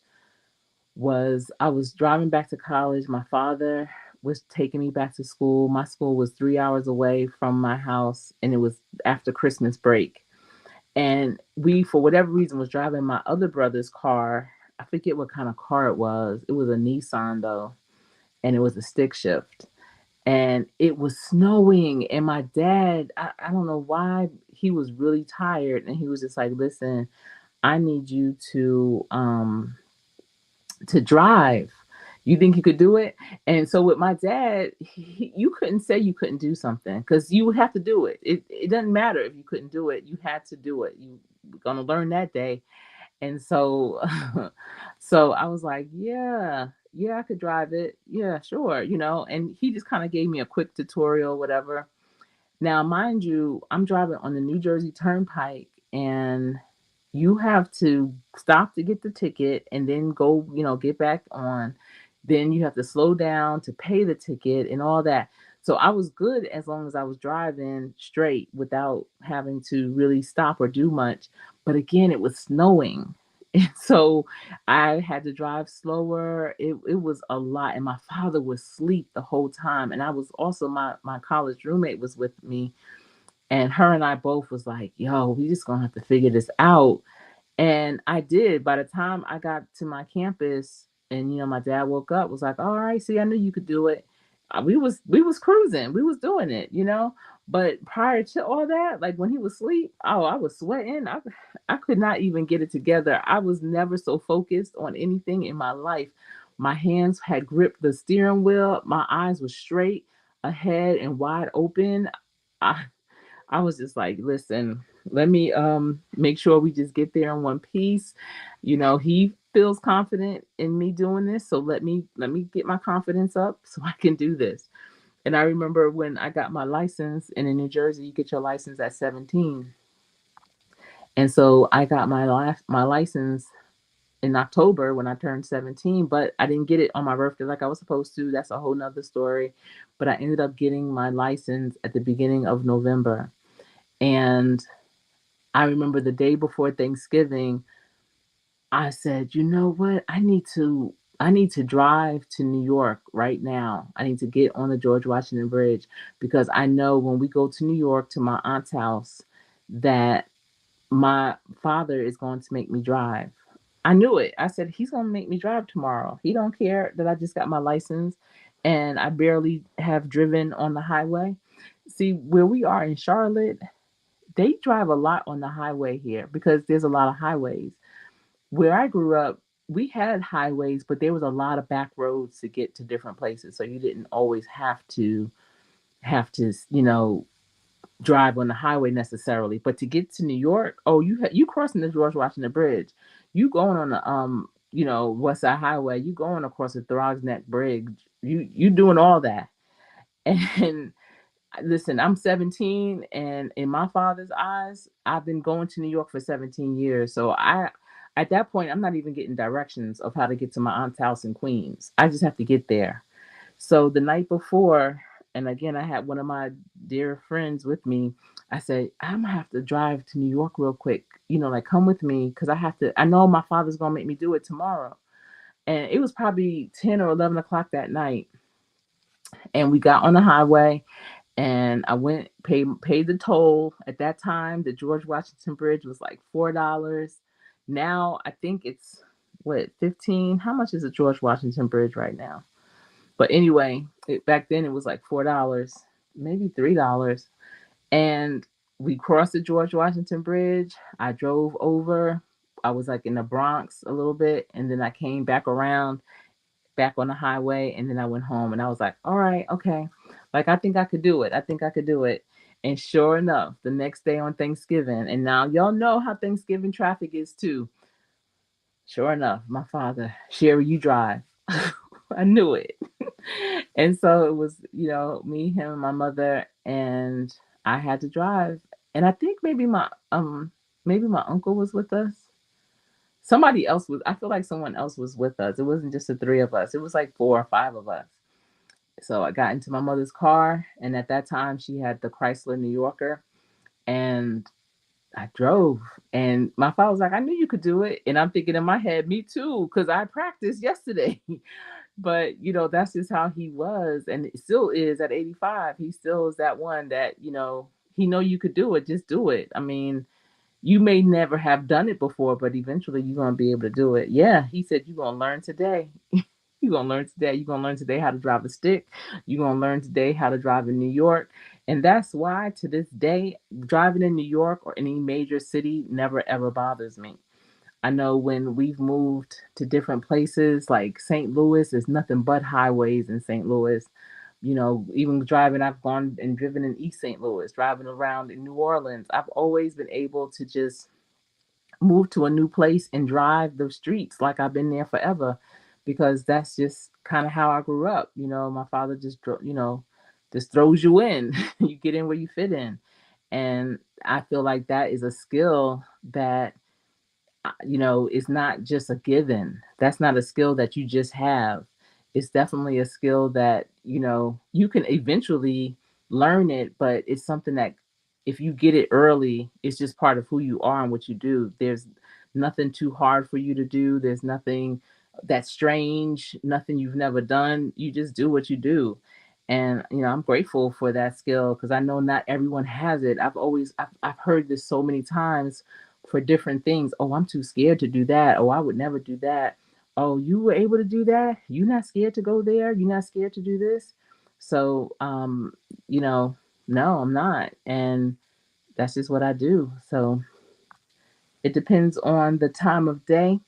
was I was driving back to college. My father was taking me back to school. My school was 3 hours away from my house, and it was after Christmas break. And we, for whatever reason, was driving my other brother's car. I forget what kind of car it was. It was a Nissan though, and it was a stick shift. And it was snowing, and my dad, I don't know why, he was really tired, and he was just like, "Listen, I need you to drive. You think you could do it?" And so with my dad, you couldn't say you couldn't do something because you would have to do it. It doesn't matter if you couldn't do it. You had to do it. You were gonna learn that day. And so, so I was like, yeah, yeah, I could drive it. Yeah, sure, And he just kind of gave me a quick tutorial, whatever. Now, mind you, I'm driving on the New Jersey Turnpike, and you have to stop to get the ticket and then go, get back on. Then you have to slow down to pay the ticket and all that. So I was good as long as I was driving straight without having to really stop or do much. But again, it was snowing. And so I had to drive slower. It was a lot. And my father was asleep the whole time. And I was also, my college roommate was with me. And her and I both was like, yo, we just gonna have to figure this out. And I did. By the time I got to my campus, and my dad woke up, was like, "All right, see, I knew you could do it." We was cruising, we was doing it. But prior to all that, like when he was asleep, oh, I was sweating. I could not even get it together. I was never so focused on anything in my life. My hands had gripped the steering wheel. My eyes were straight ahead and wide open. I I was just like, listen, let me make sure we just get there in one piece. He feels confident in me doing this, so let me get my confidence up so I can do this. And I remember when I got my license, and in New Jersey you get your license at 17. And so I got my license in October when I turned 17, but I didn't get it on my birthday like I was supposed to. That's a whole nother story. But I ended up getting my license at the beginning of November. And I remember the day before Thanksgiving, I said, "You know what? I need to drive to New York right now. I need to get on the George Washington Bridge because I know when we go to New York to my aunt's house that my father is going to make me drive." I knew it. I said, "He's going to make me drive tomorrow. He don't care that I just got my license and I barely have driven on the highway." See, where we are in Charlotte, they drive a lot on the highway here because there's a lot of highways. Where I grew up, we had highways, but there was a lot of back roads to get to different places. So you didn't always have to drive on the highway necessarily. But to get to New York, oh, you crossing the George Washington Bridge, you going on the West Side Highway, you going across the Throgs Neck Bridge, you doing all that. And listen, I'm 17, and in my father's eyes, I've been going to New York for 17 years. So at that point, I'm not even getting directions of how to get to my aunt's house in Queens. I just have to get there. So the night before, and again, I had one of my dear friends with me. I said, "I'm gonna have to drive to New York real quick. Like come with me because I have to. I know my father's gonna make me do it tomorrow." And it was probably 10 or 11 o'clock that night, and we got on the highway, and I went paid the toll. At that time, the George Washington Bridge was like $4. Now I think it's what, 15. How much is the George Washington Bridge right now? But anyway, back then it was like $4, maybe $3. And we crossed the George Washington Bridge. I drove over. I was like in the Bronx a little bit, and then I came back around back on the highway, and then I went home, and I was like, all right, okay. Like I think I could do it. I think I could do it. And sure enough, the next day on Thanksgiving, and now y'all know how Thanksgiving traffic is too. Sure enough, my father, "Sherry, you drive." I knew it. And so it was, me, him, and my mother, and I had to drive. And I think maybe my uncle was with us. Somebody else was, I feel like someone else was with us. It wasn't just the three of us. It was like four or five of us. So I got into my mother's car, and at that time she had the Chrysler New Yorker, and I drove, and my father was like, "I knew you could do it," and I'm thinking in my head, "Me too," because I practiced yesterday. But that's just how he was, and it still is at 85. He still is that one that he know you could do it. Just do it. I mean, you may never have done it before, but eventually you're gonna be able to do it. Yeah, he said you're gonna learn today. You're gonna learn today. You're gonna learn today how to drive a stick. You're gonna learn today how to drive in New York. And that's why to this day, driving in New York or any major city never ever bothers me. I know when we've moved to different places like St. Louis, there's nothing but highways in St. Louis. Even driving, I've gone and driven in East St. Louis, driving around in New Orleans. I've always been able to just move to a new place and drive the streets like I've been there forever because that's just kind of how I grew up. My father just throws you in. You get in where you fit in. And I feel like that is a skill that it's not just a given. That's not a skill that you just have. It's definitely a skill that, you can eventually learn it, but it's something that if you get it early, it's just part of who you are and what you do. There's nothing too hard for you to do. There's nothing that's strange, nothing you've never done. You just do what you do. And I'm grateful for that skill because I know not everyone has it. I've heard this so many times for different things. Oh, I'm too scared to do that. Oh, I would never do that. Oh, you were able to do that? You're not scared to go there? You're not scared to do this? So, no, I'm not. And that's just what I do. So it depends on the time of day.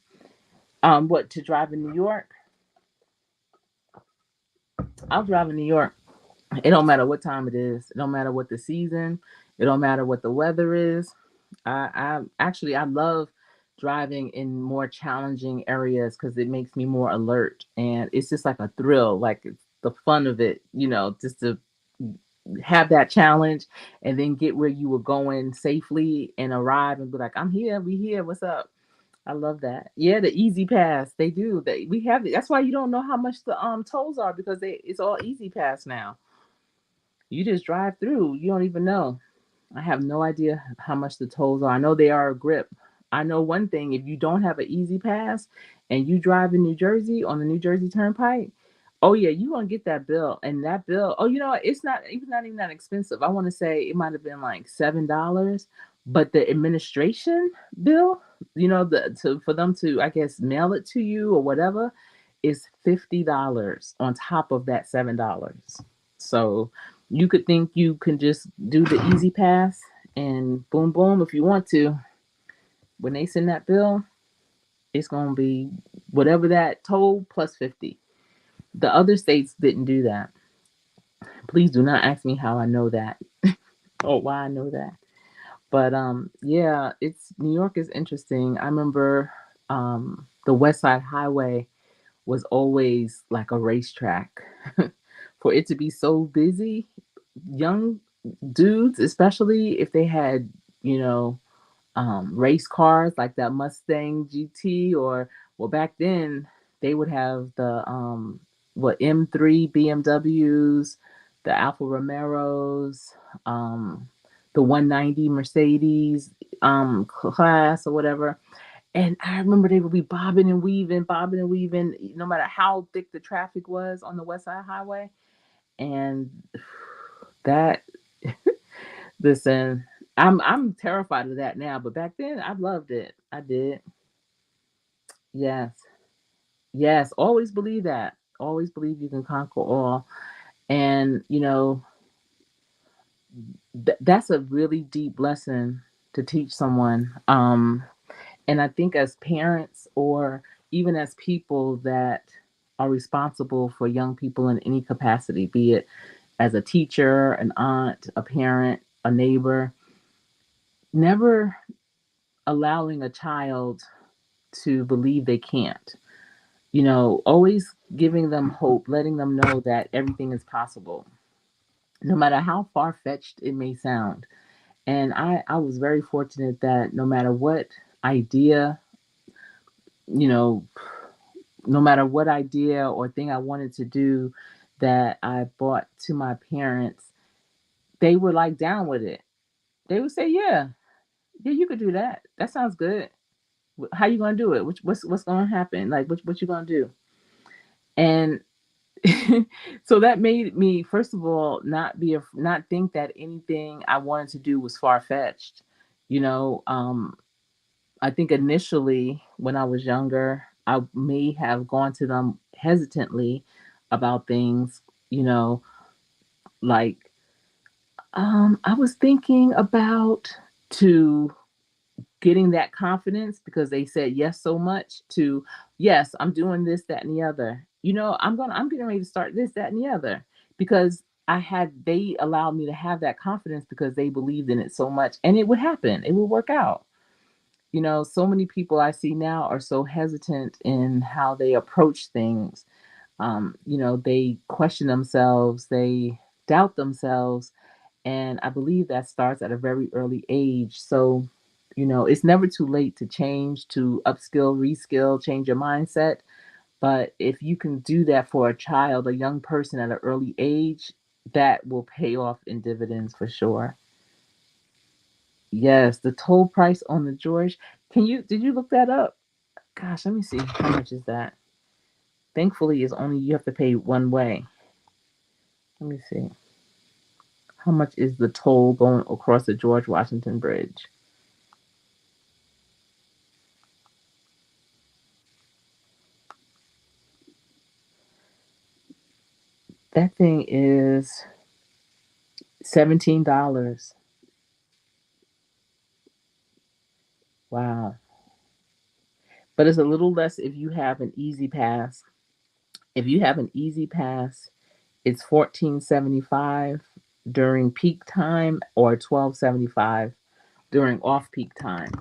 What to drive in New York? I'll drive in New York. It don't matter what time it is. It don't matter what the season. It don't matter what the weather is. I love driving in more challenging areas because it makes me more alert and it's just like a thrill, like it's the fun of it, just to have that challenge and then get where you were going safely and arrive and be like, I'm here, we here, what's up? I love that. Yeah, the easy pass. They do. We have it. That's why you don't know how much the tolls are because it's all easy pass now. You just drive through. You don't even know. I have no idea how much the tolls are. I know they are a grip. I know one thing, if you don't have an easy pass and you drive in New Jersey on the New Jersey Turnpike, oh yeah, you gonna get that bill. And that bill, oh, it's not even that expensive. I want to say it might have been like $7. But the administration bill, for them to, I guess, mail it to you or whatever, is $50 on top of that $7. So you could think you can just do the easy pass and boom boom if you want to. When they send that bill, it's gonna be whatever that toll plus 50. The other states didn't do that. Please do not ask me how I know that or why I know that. But yeah, it's New York is interesting. I remember the West Side Highway was always like a racetrack. For it to be so busy, young dudes, especially if they had, you know, race cars like that Mustang GT, or well, back then they would have the M3 BMWs, the Alfa Romeros, um, the 190 Mercedes class or whatever. And I remember they would be bobbing and weaving, no matter how thick the traffic was on the West Side Highway. And that, listen, I'm terrified of that now, but back then I loved it. I did. Yes. Yes. Always believe that. Always believe you can conquer all. And that's a really deep lesson to teach someone. And I think as parents or even as people that are responsible for young people in any capacity, be it as a teacher, an aunt, a parent, a neighbor, never allowing a child to believe they can't. Always giving them hope, letting them know that everything is possible, no matter how far fetched it may sound. And I was very fortunate that no matter what idea, you know, no matter what idea or thing I wanted to do that I brought to my parents, they were like down with it. They would say, yeah, Yeah, you could do that. That sounds good. How you gonna do it? What's gonna happen? Like what you gonna do? And so that made me, first of all, not think that anything I wanted to do was far fetched. You know, I think initially when I was younger, I may have gone to them hesitantly about things. You know, like I was thinking about to getting that confidence because they said yes so much to yes, I'm doing this, that, and the other. I'm getting ready to start this, that, and the other because they allowed me to have that confidence because they believed in it so much and it would happen. It would work out. So many people I see now are so hesitant in how they approach things. They question themselves, they doubt themselves, and I believe that starts at a very early age. So, it's never too late to change, to upskill, reskill, change your mindset. But if you can do that for a child, a young person at an early age, that will pay off in dividends for sure. Yes, the toll price on the George. Did you look that up? Gosh, let me see. How much is that? Thankfully, it's only you have to pay one way. Let me see. How much is the toll going across the George Washington Bridge? That thing is $17. Wow. But it's a little less if you have an easy pass. If you have an easy pass, it's 14.75 during peak time or 12.75 during off peak time.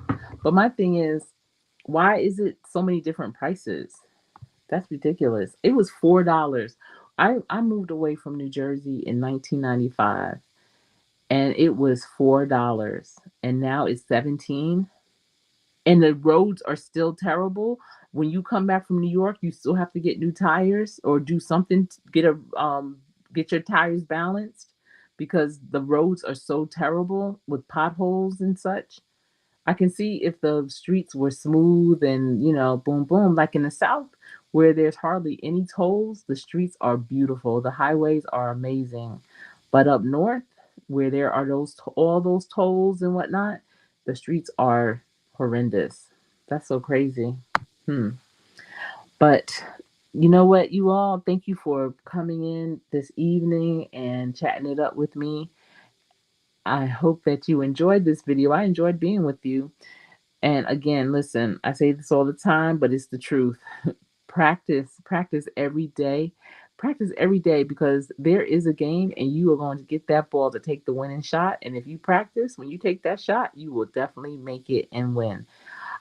But my thing is, why is it so many different prices? That's ridiculous. It was $4. I moved away from New Jersey in 1995 and it was $4 and now it's 17 and the roads are still terrible. When you come back from New York, you still have to get new tires or do something to get your tires balanced because the roads are so terrible with potholes and such. I can see if the streets were smooth and, boom, boom, like in the South, where there's hardly any tolls, the streets are beautiful. The highways are amazing. But up north, where there are all those tolls and whatnot, the streets are horrendous. That's so crazy. Hmm. But you know what, you all, thank you for coming in this evening and chatting it up with me. I hope that you enjoyed this video. I enjoyed being with you. And again, listen, I say this all the time, but it's the truth. Practice every day. Practice every day because there is a game and you are going to get that ball to take the winning shot. And if you practice, when you take that shot, you will definitely make it and win.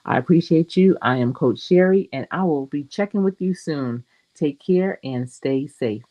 I appreciate you. I am Coach Sherry, and I will be checking with you soon. Take care and stay safe.